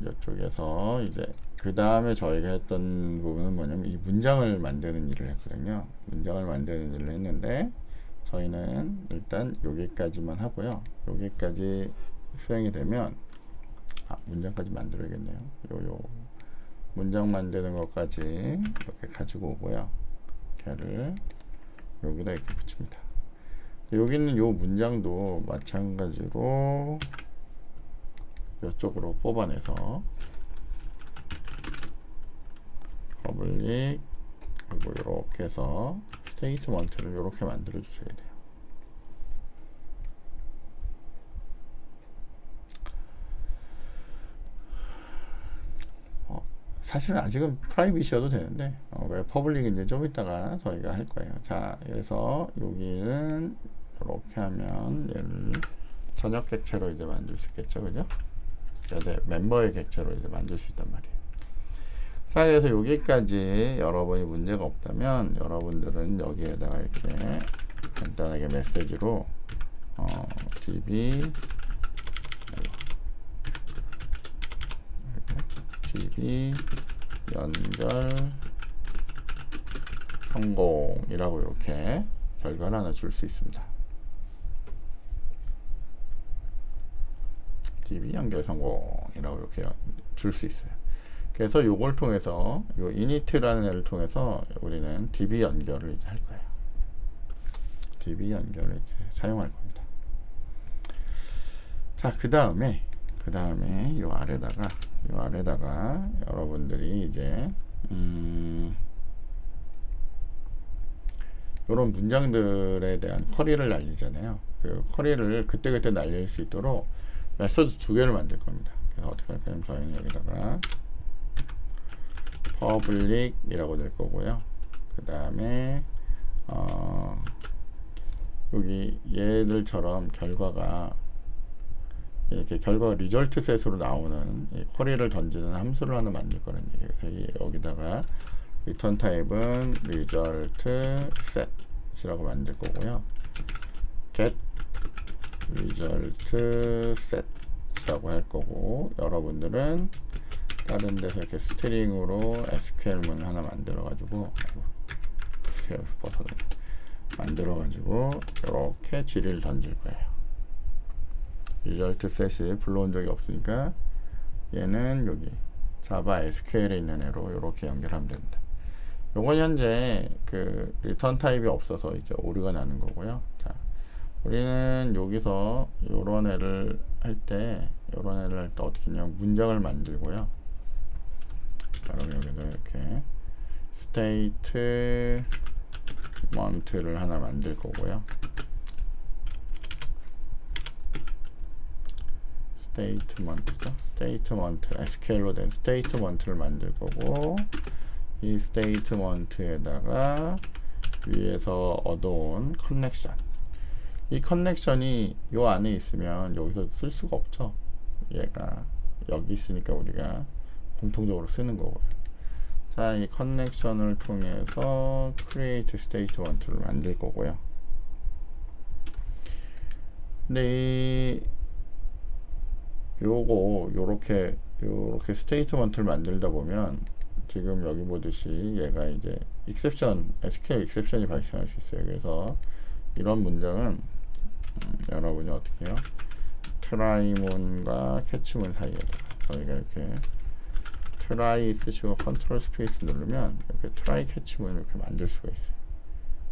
이쪽에서 이제 그 다음에 저희가 했던 부분은 뭐냐면 이 문장을 만드는 일을 했거든요. 문장을 만드는 일을 했는데 저희는 일단 여기까지만 하고요. 여기까지 수행이 되면 문장까지 만들어야겠네요. 요 문장 만드는 것까지 이렇게 가지고 오고요. 걔를 여기다 이렇게 붙입니다. 여기는 요 문장도 마찬가지로 이쪽으로 뽑아내서 퍼블릭 그리고 이렇게 해서 스테이트먼트를 이렇게 만들어 주셔야 돼요. 사실은 아직은 프라이빗이어도 되는데 왜 퍼블릭인지 좀 이따가 저희가 할 거예요. 자, 그래서 여기는 이렇게 하면 얘를 전역 객체로 이제 만들 수 있겠죠, 그죠? 네, 멤버의 객체로 이제 만들 수 있단 말이에요. 자, 그래서 여기까지 여러분이 문제가 없다면 여러분들은 여기에다가 이렇게 간단하게 메시지로 DB 연결 성공이라고 이렇게 결과를 하나 줄 수 있습니다. DB 연결 성공이라고 이렇게 줄 수 있어요. 그래서 요걸 통해서 요 init라는 애를 통해서 우리는 DB 연결을 이제 할 거예요. DB 연결을 이제 사용할 겁니다. 자, 그 다음에 요 아래다가 여러분들이 이제 이런 문장들에 대한 쿼리를 날리잖아요. 그 쿼리를 그때그때 날릴 수 있도록 메소드 두 개를 만들 겁니다. 그래서 어떻게 할까요? 저희는 여기다가 public이라고 될 거고요. 그 다음에 여기 얘들처럼 결과가 이렇게 결과 리절트 셋으로 나오는 이 쿼리를 던지는 함수를 하나 만들 거라는 얘기예요. 그래서 여기다가 리턴 타입은 result set이라고 만들 거고요. get result set이라고 할 거고, 여러분들은 다른 데서 이렇게 스트링으로 SQL문을 하나 만들어 가지고 이렇게 지리를 던질 거예요. result set이 불러온 적이 없으니까 얘는 여기 자바 SQL에 있는 애로 이렇게 연결하면 된다. 요건 현재 그 리턴 타입이 없어서 이제 오류가 나는 거고요. 자, 우리는 여기서 요런 애를 할 때 어떻게 하냐면 문장을 만들고요. 그럼 여기서 이렇게 스테이트먼트를 하나 만들 거고요. 스테이트먼트 SQL로 된 스테이트먼트를 만들 거고, 이 스테이트먼트에다가 위에서 얻어온 커넥션, 이 커넥션이 요 안에 있으면 여기서 쓸 수가 없죠. 얘가 여기 있으니까 우리가 공통적으로 쓰는 거고요. 자, 이 커넥션을 통해서 create statement를 만들 거고요. 근데 요렇게 스테이트먼트를 만들다 보면 지금 여기 보듯이 얘가 이제 exception, SQL exception이 발생할 수 있어요. 그래서 이런 문장은 여러분이 어떻게 해요? try문과 catch문 사이에다가 저희가 이렇게 try 쓰시고 컨트롤 스페이스 누르면 이렇게 try catch문을 이렇게 만들 수가 있어요.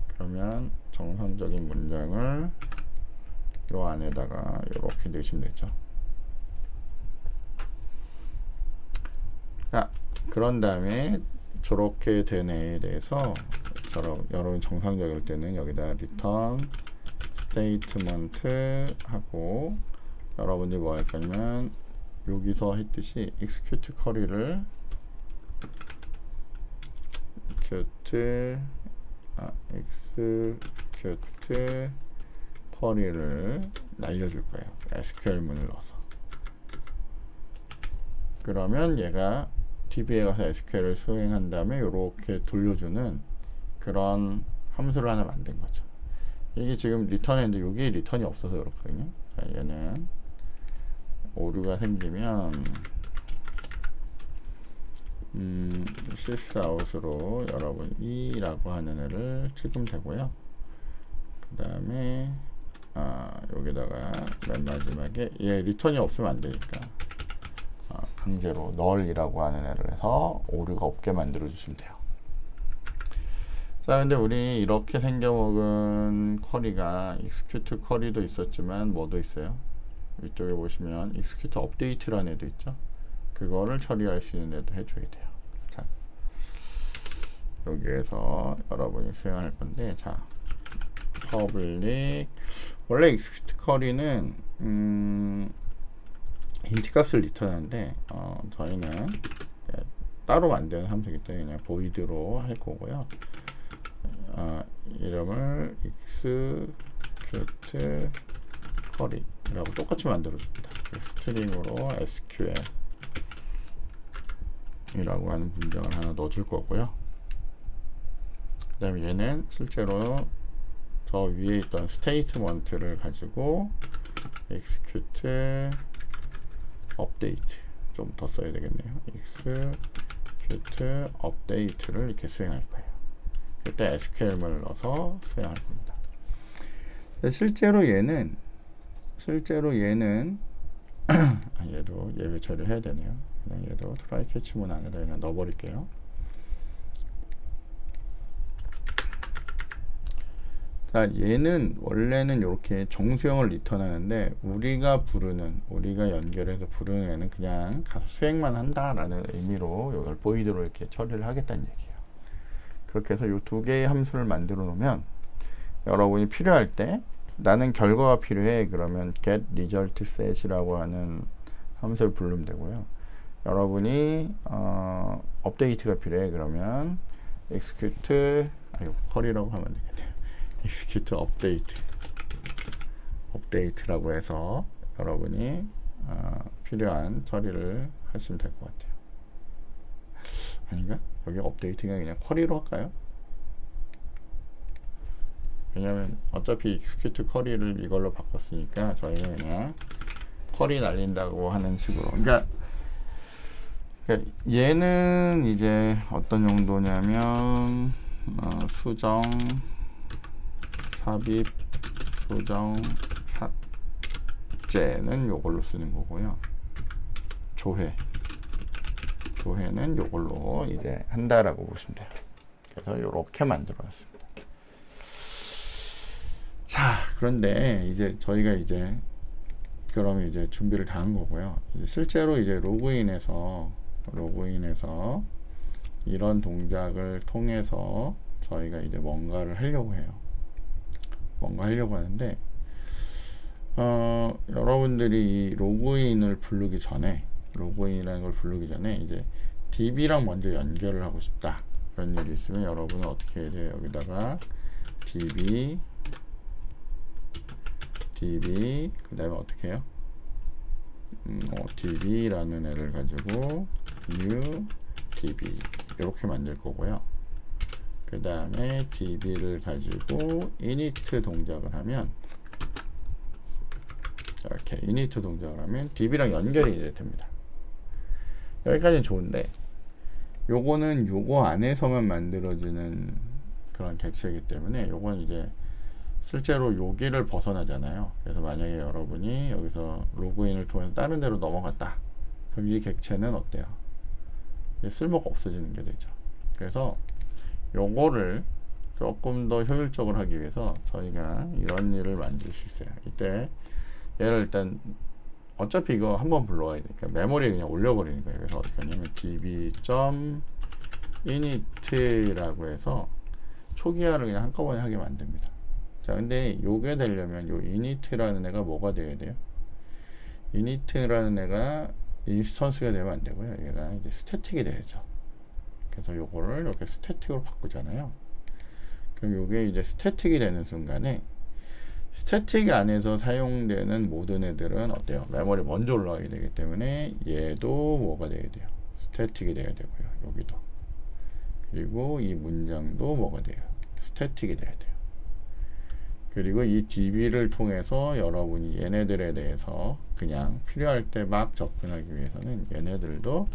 그러면 정상적인 문장을 요 안에다가 이렇게 넣으시면 되죠. 자, 그런 다음에 저렇게 된 애에 대해서 여러분 정상적일 때는 여기다 return statement 하고, 여러분들이 뭐 할 거냐면 여기서 했듯이 execute query를 날려줄 거예요. SQL문을 넣어서. 그러면 얘가 DB에 가서 SQL을 수행한 다음에 이렇게 돌려주는 그런 함수를 하나 만든 거죠. 이게 지금 리턴했는데 여기에 리턴이 없어서 그렇거든요. 자, 얘는 오류가 생기면 sysout으로 여러분 e라고 하는 애를 찍으면 되고요. 그 다음에 여기다가 맨 마지막에 얘 리턴이 없으면 안 되니까 강제로 null이라고 하는 애를 해서 오류가 없게 만들어 주시면 돼요. 자, 근데 우리 이렇게 생겨먹은 쿼리가 execute 쿼리도 있었지만 뭐도 있어요? 이쪽에 보시면 execute update라는 애도 있죠. 그거를 처리할 수 있는 애도 해줘야 돼요. 자, 여기에서 여러분이 수행할 건데, 자, public 원래 execute 쿼리는 인트 값을 리턴하는데 저희는 따로 만드는 함수이기 때문에 그냥 void로 할 거고요. 이름을 execute query라고 똑같이 만들어줍니다. 스트링으로 SQL 이라고 하는 문장을 하나 넣어줄 거고요. 그 다음에 얘는 실제로 저 위에 있던 스테이트먼트를 가지고 execute update 좀 더 써야 되겠네요. execute update를 이렇게 수행할 거예요. 그때 SQL문을 넣어서 수행할 겁니다. 실제로 얘는 얘도 예외 처리를 해야 되네요. 그냥 얘도 try catch문 안에다 그냥 넣어버릴게요. 자, 얘는 원래는 이렇게 정수형을 리턴하는데 우리가 연결해서 부르는 애는 그냥 가서 수행만 한다라는 의미로 이걸 void로 이렇게 처리를 하겠다는 얘기예요. 그렇게 해서 이 두 개의 함수를 만들어 놓으면 여러분이 필요할 때 나는 결과가 필요해 그러면 get result set이라고 하는 함수를 부르면 되고요. 여러분이 업데이트가 필요해 그러면 execute 쿼리라고 하면 되겠네요. execute update라고 해서 여러분이 필요한 처리를 하시면 될 것 같아요. 아닌가? 여기 업데이트가 그냥 쿼리로 할까요? 왜냐면 어차피 execute 쿼리를 이걸로 바꿨으니까 저희는 그냥 쿼리 날린다고 하는 식으로. 그러니까 얘는 이제 어떤 용도냐면 수정, 삽입, 수정, 삭제는 요걸로 쓰는 거고요. 조회는 요걸로 이제 한다라고 보시면 돼요. 그래서 요렇게 만들어놨습니다. 자, 그런데 이제 저희가 이제 그러면 이제 준비를 다 한 거고요. 이제 실제로 이제 로그인해서 이런 동작을 통해서 저희가 이제 뭔가를 하려고 해요. 뭔가 하려고 하는데 여러분들이 이 로그인이라는 걸 부르기 전에 이제 DB랑 먼저 연결을 하고 싶다 그런 일이 있으면 여러분은 어떻게 해야 돼요? 여기다가 DB 그 다음에 어떻게 해요? DB라는 애를 가지고 new DB 이렇게 만들 거고요. 그 다음에 DB를 가지고 init 동작을 하면 이렇게 init 동작을 하면 DB랑 연결이 이제 됩니다. 여기까지는 좋은데 요거는 요거 안에서만 만들어지는 그런 객체이기 때문에 요건 이제 실제로 여기를 벗어나잖아요. 그래서 만약에 여러분이 여기서 로그인을 통해서 다른 데로 넘어갔다. 그럼 이 객체는 어때요? 쓸모가 없어지는 게 되죠. 그래서 요거를 조금 더 효율적으로 하기 위해서 저희가 이런 일을 만들 수 있어요. 이때 얘를 일단 어차피 이거 한번 불러와야 되니까 메모리에 그냥 올려버리는 거예요. 그래서 어떻게 하냐면 db.init라고 해서 초기화를 그냥 한꺼번에 하게 만듭니다. 자, 근데 요게 되려면 요 init라는 애가 뭐가 되어야 돼요? init라는 애가 인스턴스가 되면 안 되고요. 얘가 이제 스태틱이 돼야죠. 그래서 요거를 이렇게 스태틱으로 바꾸잖아요. 그럼 요게 이제 스태틱이 되는 순간에 스태틱 안에서 사용되는 모든 애들은 어때요? 메모리 먼저 올라가게 되기 때문에 얘도 뭐가 돼야 돼요? 스태틱이 돼야 되고요. 여기도. 그리고 이 문장도 뭐가 돼요? 스태틱이 돼야 돼요. 그리고 이 DB를 통해서 여러분이 얘네들에 대해서 그냥 필요할 때 막 접근하기 위해서는 얘네들도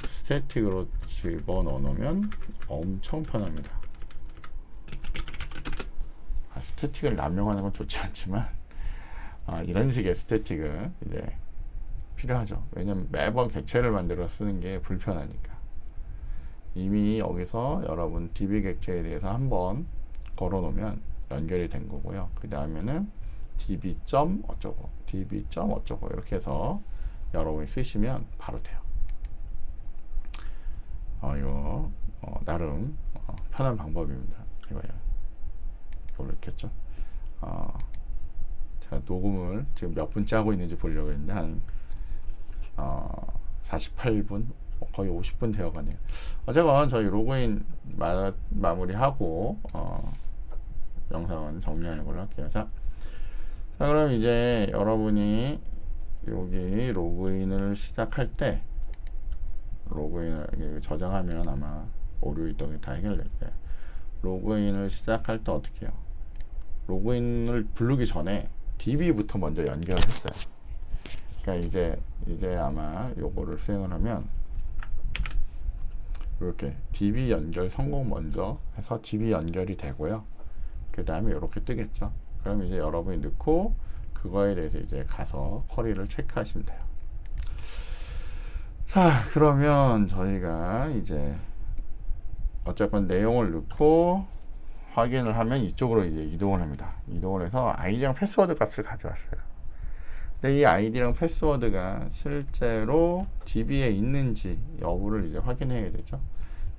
스태틱으로 집어넣어 놓으면 엄청 편합니다. 스태틱을 남용하는 건 좋지 않지만 이런 식의 스태틱은 이제 필요하죠. 왜냐면 매번 객체를 만들어 쓰는 게 불편하니까. 이미 여기서 여러분 DB 객체에 대해서 한번 걸어 놓으면 연결이 된 거고요. 그 다음에는 db. 어쩌고 db. 어쩌고 이렇게 해서 여러분이 쓰시면 바로 돼요. 이거 나름 편한 방법입니다. 이거요. 모르겠죠. 제가 녹음을 지금 몇 분째 하고 있는지 보려고 했는데 한 48분 거의 50분 되어 가네요. 어쨌건 저희 로그인 마무리하고 영상은 정리하는 걸로 할게요. 자, 그럼 이제 여러분이 여기 로그인을 시작할 때 로그인을 저장하면 아마 오류 있던 게 다 해결될 거예요. 로그인을 시작할 때 어떻게 해요? 로그인을 부르기 전에 DB부터 먼저 연결을 했어요. 그러니까 이제 아마 요거를 수행을 하면 이렇게 DB 연결 성공 먼저 해서 DB 연결이 되고요. 그 다음에 이렇게 뜨겠죠. 그럼 이제 여러분이 넣고 그거에 대해서 이제 가서 쿼리를 체크하시면 돼요. 자, 그러면 저희가 이제 어쨌건 내용을 넣고 확인을 하면 이쪽으로 이제 이동을 합니다. 이동을 해서 아이디랑 패스워드 값을 가져왔어요. 근데 이 아이디랑 패스워드가 실제로 DB에 있는지 여부를 이제 확인해야 되죠.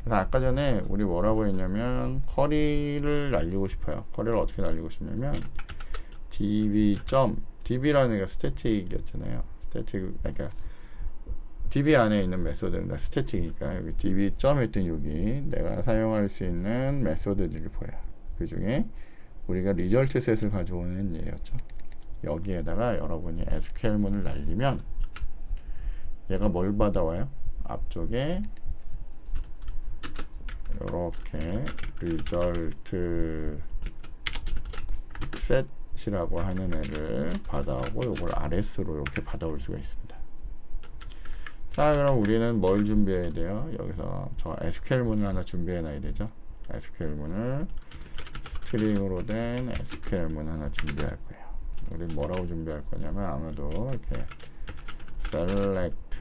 그래서 아까 전에 우리 뭐라고 했냐면 쿼리를 날리고 싶어요. 쿼리를 어떻게 날리고 싶냐면 db라는 애가 스태틱이었잖아요. 스태틱, 그러니까 DB 안에 있는 메소드는 다 스태틱이니까 여기 DB 점 했더니 여기 내가 사용할 수 있는 메소드들이 보여요. 그 중에 우리가 리절트 셋을 가져오는 얘였죠. 여기에다가 여러분이 SQL문을 날리면 얘가 뭘 받아와요? 앞쪽에 이렇게 리절트 셋이라고 하는 애를 받아오고 이걸 RS로 이렇게 받아올 수가 있습니다. 자, 그럼 우리는 뭘 준비해야 돼요? 여기서 저 SQL문을 하나 준비해 놔야 되죠. SQL문을 스트링으로 된 SQL문 하나 준비할 거예요. 우리 뭐라고 준비할 거냐면 아마도 이렇게 select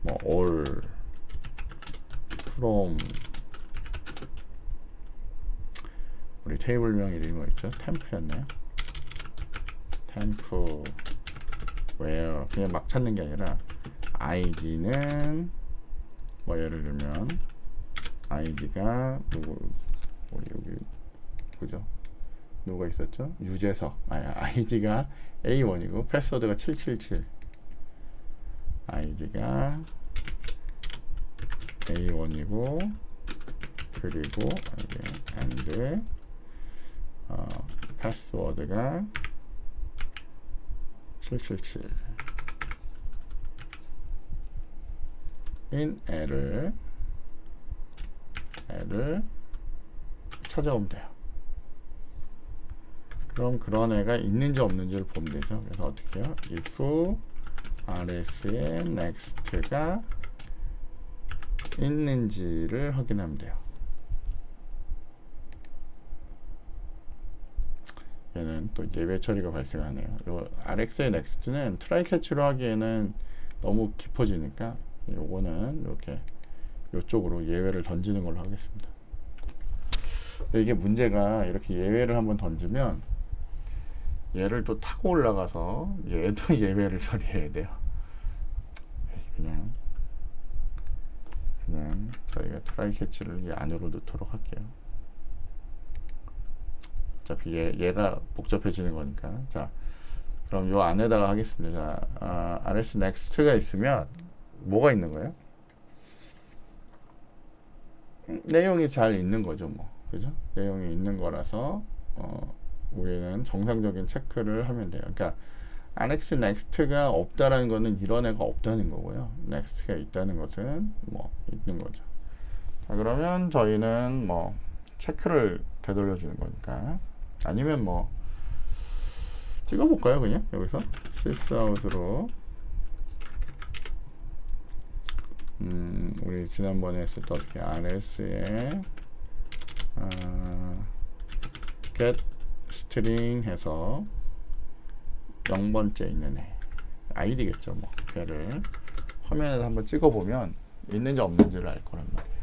뭐 all from 우리 테이블명 이름이 뭐였죠? 템프였나요? 템프 where 그냥 막 찾는 게 아니라 id는 뭐 예를 들면 id가 누구 우리 여기 그죠? 누가 있었죠? 유재석. id가 A1이고 패스워드가 777. id가 A1이고 그리고 and 패스워드가 777 인 애를 찾아오면 돼요. 그럼 그런 애가 있는지 없는지를 보면 되죠. 그래서 어떻게 해요? if rs의 next가 있는지를 확인하면 돼요. 얘는 또 예외 처리가 발생하네요. 요 rx의 next는 트라이 캐치로 하기에는 너무 깊어지니까 요거는 이렇게 요쪽으로 예외를 던지는 걸로 하겠습니다. 이게 문제가 이렇게 예외를 한번 던지면 얘를 또 타고 올라가서 얘도 예외를 처리해야 돼요. 그냥 저희가 트라이 캐치를 이 안으로 넣도록 할게요. 어차피 얘가 복잡해지는 거니까. 자, 그럼 요 안에다가 하겠습니다. 자, rs next가 있으면 뭐가 있는 거예요? 내용이 잘 있는 거죠, 뭐. 그죠? 내용이 있는 거라서 우리는 정상적인 체크를 하면 돼요. 그러니까 rs next가 없다라는 거는 이런 애가 없다는 거고요. next가 있다는 것은 뭐 있는 거죠. 자, 그러면 저희는 뭐 체크를 되돌려 주는 거니까 아니면 뭐 찍어 볼까요? 그냥 여기서 sysout으로 우리 지난번에 했었던 어떻게 rs에 get string 해서 0번째 있는 애 id겠죠. 뭐 걔를 화면에서 한번 찍어보면 있는지 없는지를 알 거란 말이에요.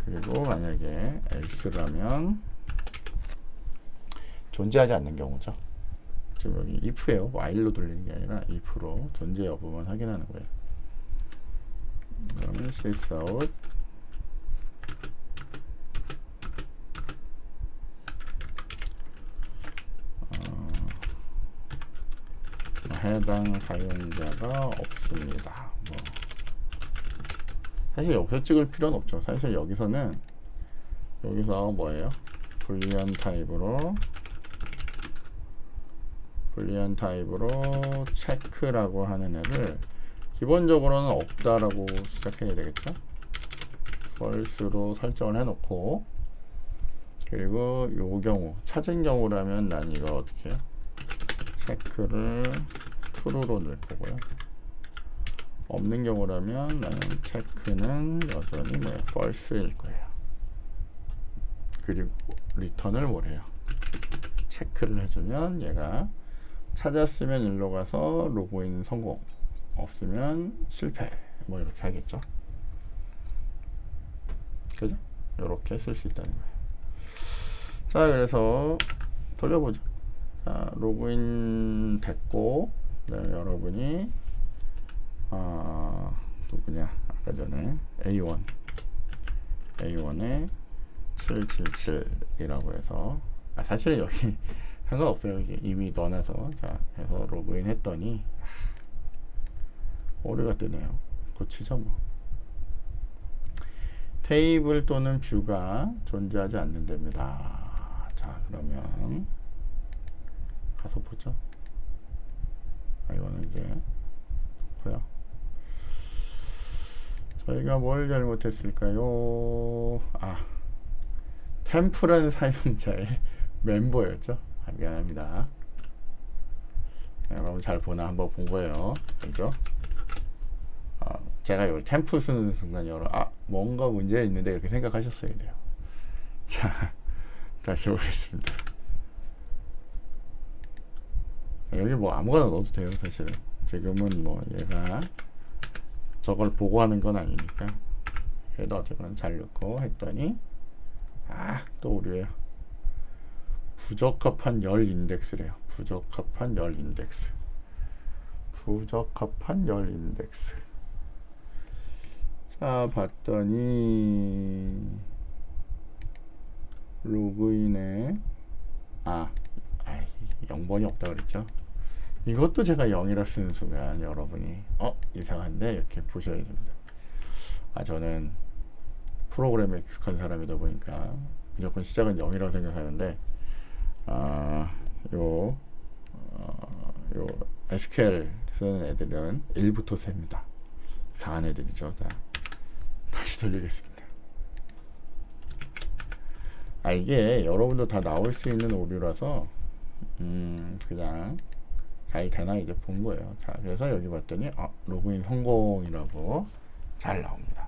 그리고 만약에 else라면 존재하지 않는 경우죠. 지금 여기 if예요. while로 돌리는 게 아니라 if로 존재 여부만 확인하는 거예요. 그러면 sysout 해당 사용자가 없습니다. 뭐 사실 여기서 찍을 필요는 없죠. 사실 여기서는 여기서 뭐예요? 불리한 타입으로 체크라고 하는 애를 기본적으로는 없다라고 시작해야 되겠죠. false로 설정을 해놓고 그리고 요 경우 찾은 경우라면 난 이거 어떻게 해요? 체크를 true로 넣을 거고요. 없는 경우라면 나는 체크는 여전히 뭐예요? false일 거예요. 그리고 return을 뭐래요? 체크를 해주면 얘가 찾았으면 일로 가서 로그인 성공, 없으면 실패, 뭐 이렇게 하겠죠. 그죠? 이렇게 쓸 수 있다는 거예요. 자, 그래서 돌려보죠. 자, 로그인 됐고, 그다음에 여러분이 누구냐? 아까 전에 A1에 777이라고 해서 사실은 여기 상관없어요. 이게 이미 넣어놔서 자 해서 로그인 했더니 오류가 뜨네요. 고치죠 뭐. 테이블 또는 뷰가 존재하지 않는 데입니다. 자, 그러면 가서 보죠. 이거는 이제 뭐야? 저희가 뭘 잘못했을까요? 템플한 사용자의 멤버였죠. 미안합니다. 여러분 잘 보나 한번 본 거예요. 그죠? 제가 이 템플 쓰는 순간 뭔가 문제가 있는데 이렇게 생각하셨어야 돼요. 자, 다시 보겠습니다. 여기 뭐 아무거나 넣어도 돼요, 사실은. 지금은 뭐 얘가 저걸 보고 하는 건 아니니까. 그래도 어쨌거나 잘 넣고 했더니 또 오류예요. 부적합한 열 인덱스래요. 부적합한 열 인덱스. 부적합한 열 인덱스. 자, 봤더니 로그인에 0번이 없다 그랬죠. 이것도 제가 0이라 쓰는 순간 여러분이 이상한데 이렇게 보셔야 됩니다. 저는 프로그램에 익숙한 사람이다 보니까 무조건 시작은 0이라고 생각하는데 요 SQL 쓰는 애들은 1부터 셉니다. 이상한 애들이죠. 자, 다시 돌리겠습니다. 이게 여러분도 다 나올 수 있는 오류라서 그냥 잘 되나 이제 본 거예요. 자, 그래서 여기 봤더니 로그인 성공이라고 잘 나옵니다.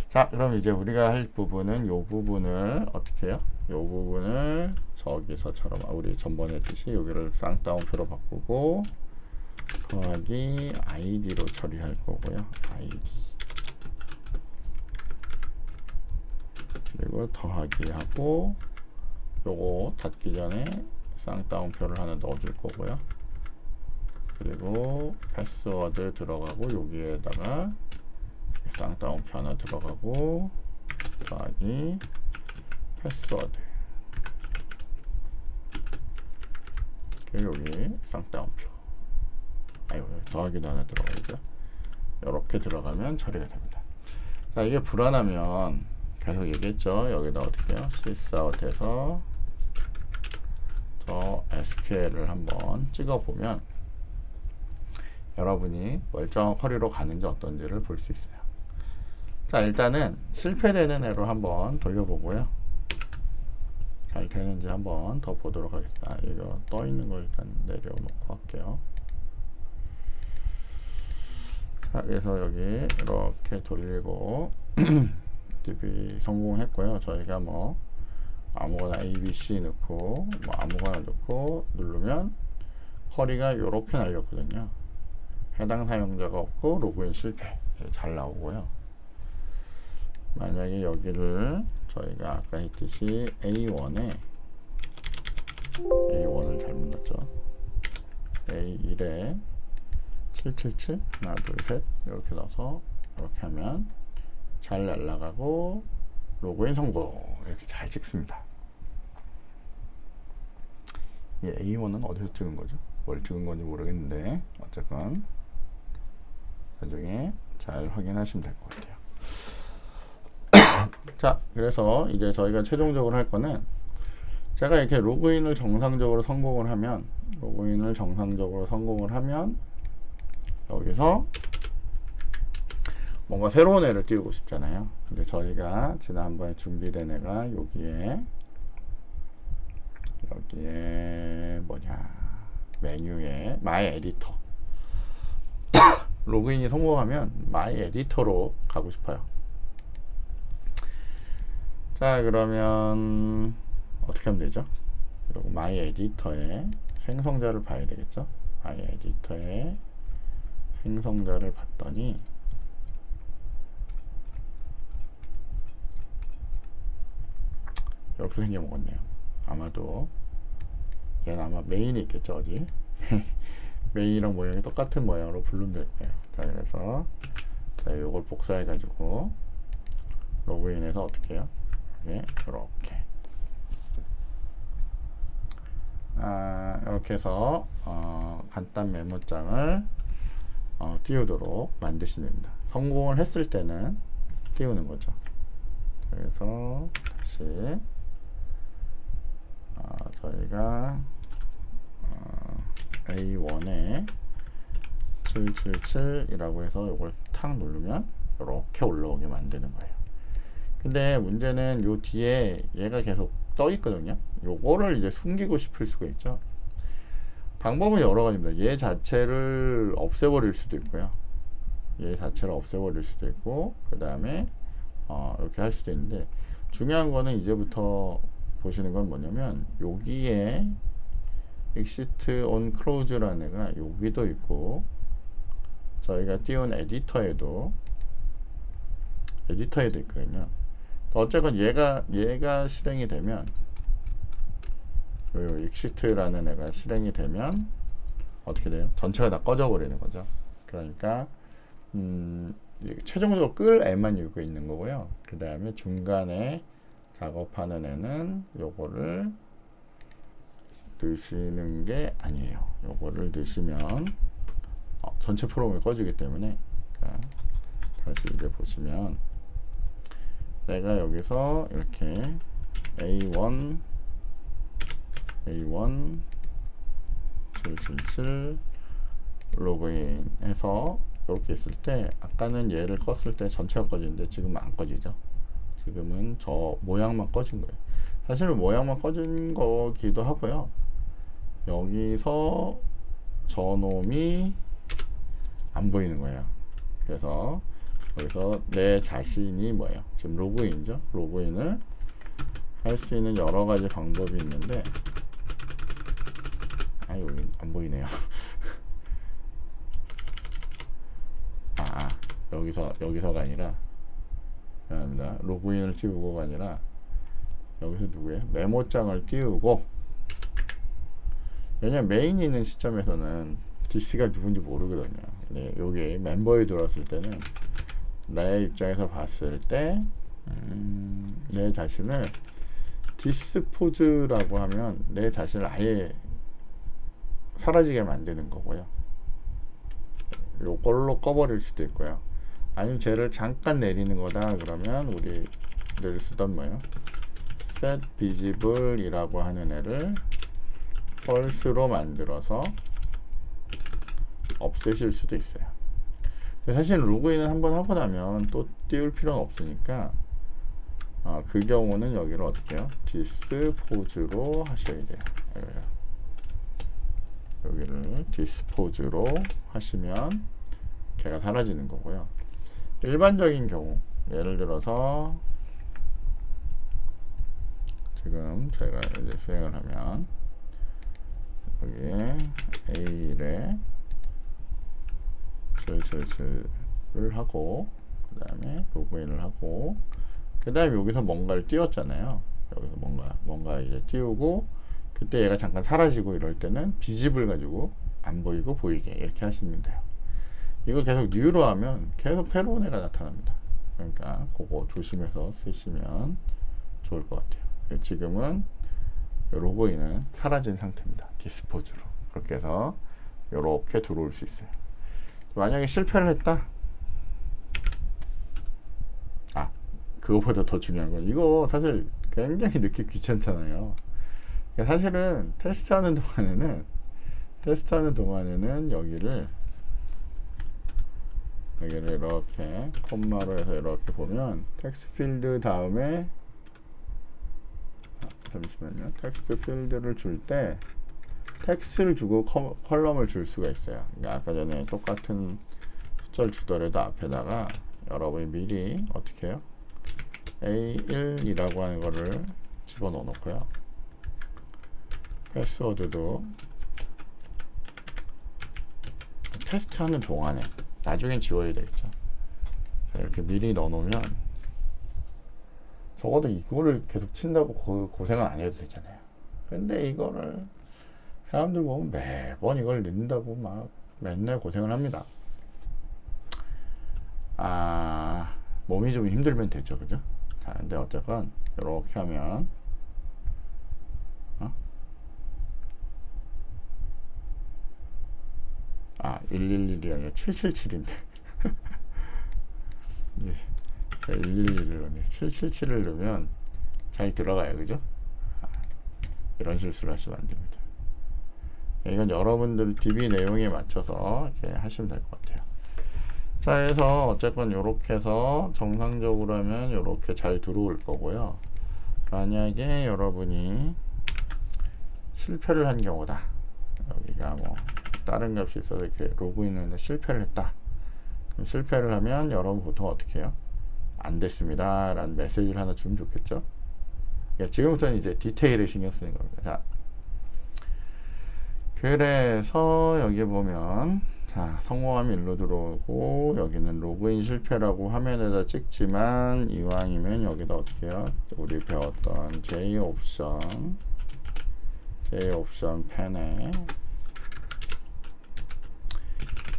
자, 그럼 이제 우리가 할 부분은 요 부분을 어떻게 해요? 요 부분을 저기서처럼 우리 전번에 했듯이 여기를 쌍따옴표로 바꾸고 더하기 id로 처리할 거고요. id 그리고 더하기 하고 요거 닫기 전에 쌍따옴표를 하나 넣어줄 거고요. 그리고 패스워드 들어가고 여기에다가 쌍따옴표 하나 들어가고 더하기 패스워드 그리고 여기 쌍따옴표 더하기도 하나 들어가야죠. 이렇게 들어가면 처리가 됩니다. 자, 이게 불안하면 계속 얘기했죠. 여기다 어떻게 해요? sysout에서 저 SQL을 한번 찍어보면 여러분이 멀쩡한 쿼리로 가는지 어떤지를 볼 수 있어요. 자, 일단은 실패되는 애로 한번 돌려보고요. 잘 되는지 한번 더 보도록 하겠습니다. 이거 떠 있는 걸 일단 내려놓고 할게요. 자, 그래서 여기 이렇게 돌리고 DB 성공했고요. 저희가 뭐 아무거나 ABC 넣고 뭐 아무거나 넣고 누르면 쿼리가 이렇게 날렸거든요. 해당 사용자가 없고 로그인 실패 잘 나오고요. 만약에 여기를 저희가 아까 했듯이 A1을 잘못 넣었죠. A1에 777 하나 둘 셋 이렇게 넣어서 이렇게 하면 잘 날아가고 로그인 성공 이렇게 잘 찍습니다. A1은 어디서 찍은 거죠? 뭘 찍은 건지 모르겠는데 어쨌건 나중에 잘 확인하시면 될 것 같아요. 자, 그래서 이제 저희가 최종적으로 할 거는 제가 이렇게 로그인을 정상적으로 성공을 하면 여기서 뭔가 새로운 애를 띄우고 싶잖아요. 근데 저희가 지난번에 준비된 애가 여기에 메뉴에 마이 에디터 로그인이 성공하면 마이 에디터로 가고 싶어요. 자, 그러면 어떻게 하면 되죠? 그리고 마이 에디터의 생성자를 봐야 되겠죠? 마이 에디터의 생성자를 봤더니 이렇게 생겨먹었네요. 아마도 얘는 아마 메인이 있겠죠, 어디? 메인이랑 모양이 똑같은 모양으로 부르면 될 거예요. 자, 그래서 이걸 복사해 가지고 로그인해서 어떻게 해요? 이렇게 이렇게 해서 간단 메모장을 띄우도록 만드시면 됩니다. 성공을 했을 때는 띄우는 거죠. 그래서 다시 저희가 A1에 777이라고 해서 이걸 탁 누르면 이렇게 올라오게 만드는 거예요. 근데 문제는 요 뒤에 얘가 계속 떠 있거든요. 요거를 이제 숨기고 싶을 수가 있죠. 방법은 여러 가지입니다. 얘 자체를 없애버릴 수도 있고요. 얘 자체를 없애버릴 수도 있고, 그 다음에 이렇게 할 수도 있는데, 중요한 거는 이제부터 보시는 건 뭐냐면, 여기에 exit on close라는 애가 여기도 있고, 저희가 띄운 에디터에도 있거든요. 어쨌건 얘가 실행이 되면, 요 exit라는 애가 실행이 되면 어떻게 돼요? 전체가 다 꺼져 버리는 거죠. 그러니까 최종적으로 끌 애만 여기 있는 거고요. 그 다음에 중간에 작업하는 애는 요거를 넣으시는 게 아니에요. 요거를 넣으시면 전체 프로그램이 꺼지기 때문에, 그러니까 다시 이제 보시면 내가 여기서 이렇게 A1 777 로그인 해서 이렇게 있을 때, 아까는 얘를 껐을 때 전체가 꺼지는데 지금은 안 꺼지죠. 지금은 저 모양만 꺼진 거예요. 사실은 모양만 꺼진 거기도 하고요. 여기서 저놈이 안 보이는 거예요. 그래서 여기서 내 자신이 뭐예요? 지금 로그인이죠. 로그인을 할 수 있는 여러 가지 방법이 있는데, 여기 안 보이네요. 여기서가 아니라, 미안합니다. 로그인을 띄우고가 아니라, 여기서 누구예요? 메모장을 띄우고, 왜냐면 메인이 있는 시점에서는 디스가 누군지 모르거든요. 근데 여기 멤버에 들어왔을 때는, 내 입장에서 봤을 때, 내 자신을 디스포즈라고 하면 내 자신을 아예 사라지게 만드는 거고요. 요걸로 꺼버릴 수도 있고요. 아니면 쟤를 잠깐 내리는 거다 그러면 우리 늘 쓰던 뭐예요? set visible 이라고 하는 애를 false로 만들어서 없애실 수도 있어요. 사실 로그인을 한번 하고 나면 또 띄울 필요는 없으니까, 그 경우는 여기를 어떻게 해요? 디스포즈로 하셔야 돼요. 여기를 디스포즈로 하시면 걔가 사라지는 거고요. 일반적인 경우, 예를 들어서 지금 저희가 이제 수행을 하면 여기에 A에 777을 하고, 그 다음에 로그인을 하고, 그 다음에 여기서 뭔가를 띄웠잖아요. 여기서 뭔가 이제 띄우고, 그때 얘가 잠깐 사라지고 이럴 때는 비집을 가지고 안 보이고 보이게 이렇게 하시면 돼요. 이거 계속 뉴로 하면 계속 새로운 애가 나타납니다. 그러니까 그거 조심해서 쓰시면 좋을 것 같아요. 지금은 로그인은 사라진 상태입니다. 디스포즈로. 그렇게 해서 이렇게 들어올 수 있어요. 만약에 실패를 했다, 그거보다 더 중요한 건, 이거 사실 굉장히 넣기 귀찮잖아요. 그러니까 사실은 테스트하는 동안에는 여기를 이렇게 콤마로 해서 이렇게 보면 텍스트 필드 다음에 잠시만요. 텍스트 필드를 줄 때 텍스트를 주고 컬럼을 줄 수가 있어요. 그러니까 아까 전에 똑같은 숫자를 주더라도 앞에다가 여러분이 미리 어떻게 해요? A1이라고 하는 거를 집어넣어 놓고요. 패스워드도 테스트하는 동안에, 나중엔 지워야 되겠죠. 자, 이렇게 미리 넣어 놓으면 적어도 이거를 계속 친다고 고생은 안 해도 되잖아요. 근데 이거를 사람들 보면 매번 이걸 넣는다고 막 맨날 고생을 합니다. 몸이 좀 힘들면 되죠, 그죠? 자, 근데 어쨌건 이렇게 하면 111이 아니라 777인데. 111을 넣네. 777을 넣으면 잘 들어가요, 그죠? 이런 실수를 하시면 안 됩니다. 이건 여러분들 DB 내용에 맞춰서 이렇게 하시면 될 것 같아요. 자, 그래서 어쨌건 이렇게 해서 정상적으로 하면 이렇게 잘 들어올 거고요. 만약에 여러분이 실패를 한 경우다. 여기가 뭐 다른 값이 있어서 이렇게 로그인을 실패를 했다. 그럼 실패를 하면 여러분 보통 어떻게 해요? 안 됐습니다 라는 메시지를 하나 주면 좋겠죠. 그러니까 지금부터는 이제 디테일에 신경 쓰는 겁니다. 자, 그래서 여기 보면 자, 성공하면 일로 들어오고 여기는 로그인 실패라고 화면에다 찍지만 이왕이면 여기다 어떻게 해요? 우리 배웠던 J 옵션 펜에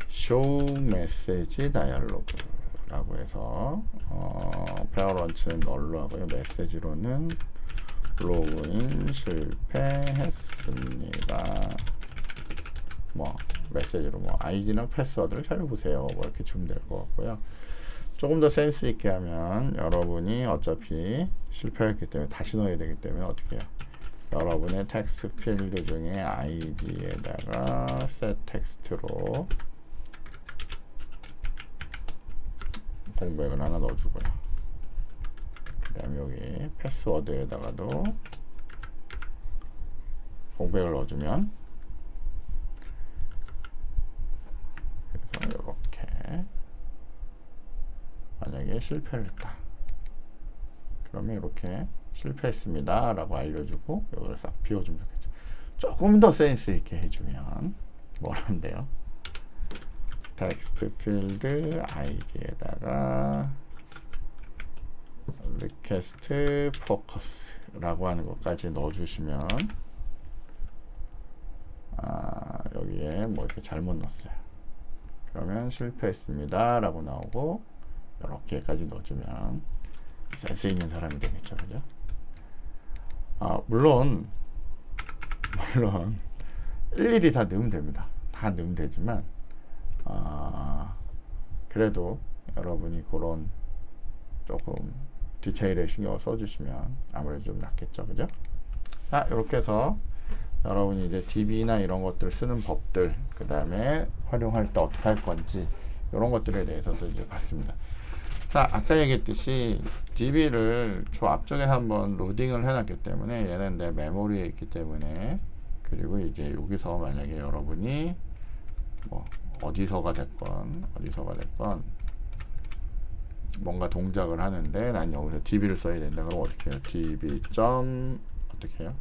show message dialog라고 해서 페어런츠는 널로 하고요. 메시지로는 로그인 실패했습니다. 뭐 메시지로 뭐 아이디나 패스워드를 잘 보세요. 뭐 이렇게 주면 될 것 같고요. 조금 더 센스 있게 하면 여러분이 어차피 실패했기 때문에 다시 넣어야 되기 때문에 어떻게 해요? 여러분의 텍스트 필드 중에 아이디에다가 set 텍스트로 공백을 하나 넣어주고요. 그 다음에 여기 패스워드에다가도 공백을 넣어주면 그래서 이렇게 만약에 실패를 했다. 그러면 이렇게 실패했습니다 라고 알려주고 이걸 싹 비워주면 좋겠죠. 조금 더 센스 있게 해주면 뭐라면 돼요? 텍스트 필드 아이디에다가 리퀘스트 포커스라고 하는 것까지 넣어주시면 여기에 뭐 이렇게 잘못 넣었어요. 그러면 실패했습니다 라고 나오고 이렇게까지 넣어주면 센스 있는 사람이 되겠죠, 그죠? 물론 일일이 다 넣으면 됩니다. 다 넣으면 되지만 그래도 여러분이 그런 조금 디테일에 신경을 써주시면 아무래도 좀 낫겠죠, 그죠? 이렇게 해서 여러분이 이제 DB나 이런 것들 쓰는 법들, 그 다음에 활용할 때 어떻게 할 건지 이런 것들에 대해서도 이제 봤습니다. 자, 아까 얘기했듯이 DB를 저 앞쪽에 한번 로딩을 해놨기 때문에 얘는 내 메모리에 있기 때문에, 그리고 이제 여기서 만약에 여러분이 뭐 어디서가 됐건 뭔가 동작을 하는데 난 여기서 DB를 써야 된다. 그럼 어떻게 해요? DB 어떻게 해요?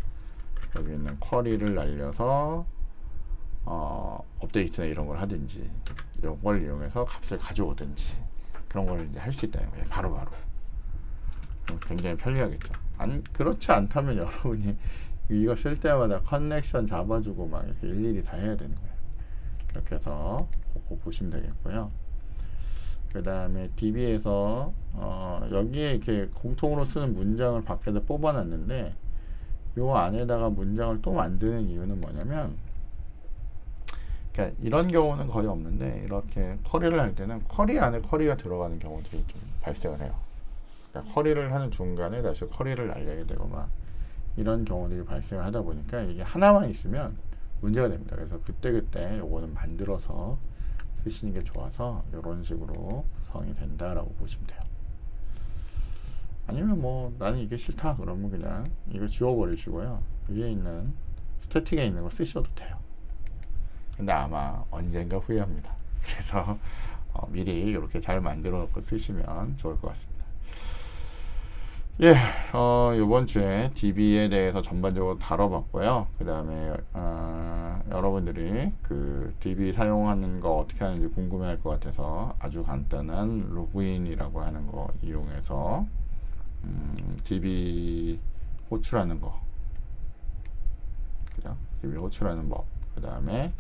여기 있는 쿼리를 날려서 업데이트나 이런 걸 하든지 이런 걸 이용해서 값을 가져오든지 그런 걸 이제 할 수 있다는 거예요. 바로바로. 굉장히 편리하겠죠. 그렇지 않다면 여러분이 이거 쓸 때마다 커넥션 잡아주고 막 이렇게 일일이 다 해야 되는 거예요. 그렇게 해서 그거 보시면 되겠고요. 그 다음에 DB에서 여기에 이렇게 공통으로 쓰는 문장을 밖에다 뽑아놨는데 요 안에다가 문장을 또 만드는 이유는 뭐냐면, 그러니까 이런 경우는 거의 없는데 이렇게 쿼리를 할 때는 쿼리 안에 쿼리가 들어가는 경우들이 좀 발생을 해요. 그러니까 쿼리를 하는 중간에 다시 쿼리를 날려야 되고 막 이런 경우들이 발생을 하다 보니까 이게 하나만 있으면 문제가 됩니다. 그래서 그때그때 요거는 만들어서 쓰시는 게 좋아서 이런 식으로 구성이 된다라고 보시면 돼요. 아니면 뭐 나는 이게 싫다 그러면 그냥 이거 지워버리시고요. 위에 있는 스태틱에 있는 거 쓰셔도 돼요. 근데 아마 언젠가 후회합니다. 그래서 미리 이렇게 잘 만들어 놓고 쓰시면 좋을 것 같습니다. 예, 이번 주에 DB에 대해서 전반적으로 다뤄봤고요. 그 다음에 여러분들이 그 DB 사용하는 거 어떻게 하는지 궁금해할 것 같아서 아주 간단한 로그인이라고 하는 거 이용해서 DB 호출하는 거, 그죠? DB 호출하는 법, 그 다음에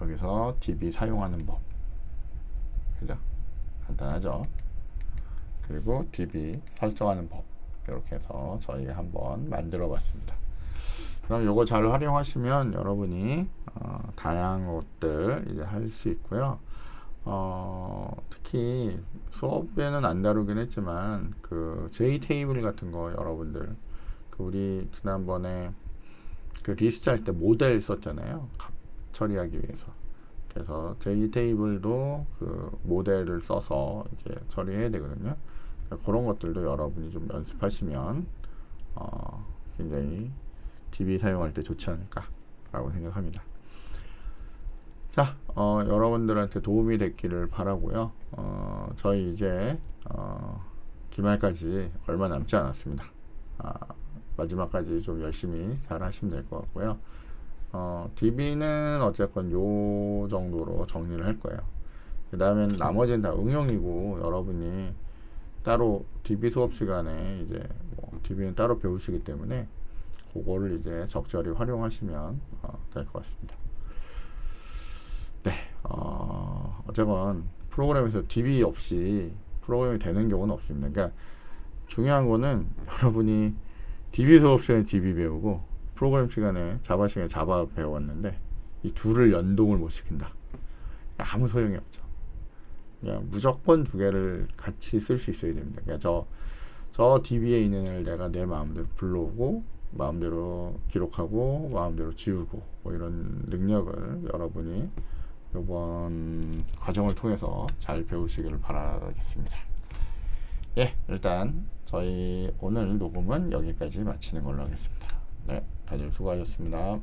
여기서 DB 사용하는 법, 그죠? 간단하죠? 그리고 DB 설정하는 법, 이렇게 해서 저희가 한번 만들어 봤습니다. 그럼 요거 잘 활용하시면 여러분이 다양한 것들 이제 할 수 있고요. 특히 수업에는 안 다루긴 했지만 그 JTable 같은 거 여러분들 그 우리 지난번에 그 리스트 할 때 모델 썼잖아요. 값 처리하기 위해서. 그래서 JTable도 그 모델을 써서 이제 처리해야 되거든요. 그러니까 그런 것들도 여러분이 좀 연습하시면 굉장히 DB 사용할 때 좋지 않을까라고 생각합니다. 자, 여러분들한테 도움이 됐기를 바라고요. 저희 이제 기말까지 얼마 남지 않았습니다. 마지막까지 좀 열심히 잘 하시면 될 것 같고요. DB는 어쨌건 요 정도로 정리를 할 거예요. 그 다음에 나머지는 다 응용이고 여러분이 따로 DB 수업 시간에 이제 DB는 따로 배우시기 때문에 그거를 이제 적절히 활용하시면 될 것 같습니다. 네, 어쨌건 프로그램에서 DB 없이 프로그램이 되는 경우는 없습니다. 그러니까 중요한 거는 여러분이 DB 수업 시간에 DB 배우고 프로그램 시간에 자바 시간에 자바 배워왔는데 이 둘을 연동을 못 시킨다. 아무 소용이 없죠. 그냥 무조건 두 개를 같이 쓸 수 있어야 됩니다. 그러니까 저 DB에 있는 애를 내가 내 마음대로 불러오고 마음대로 기록하고 마음대로 지우고 뭐 이런 능력을 여러분이 이번 과정을 통해서 잘 배우시기를 바라겠습니다. 예, 일단 저희 오늘 녹음은 여기까지 마치는 걸로 하겠습니다. 네, 다들 수고하셨습니다.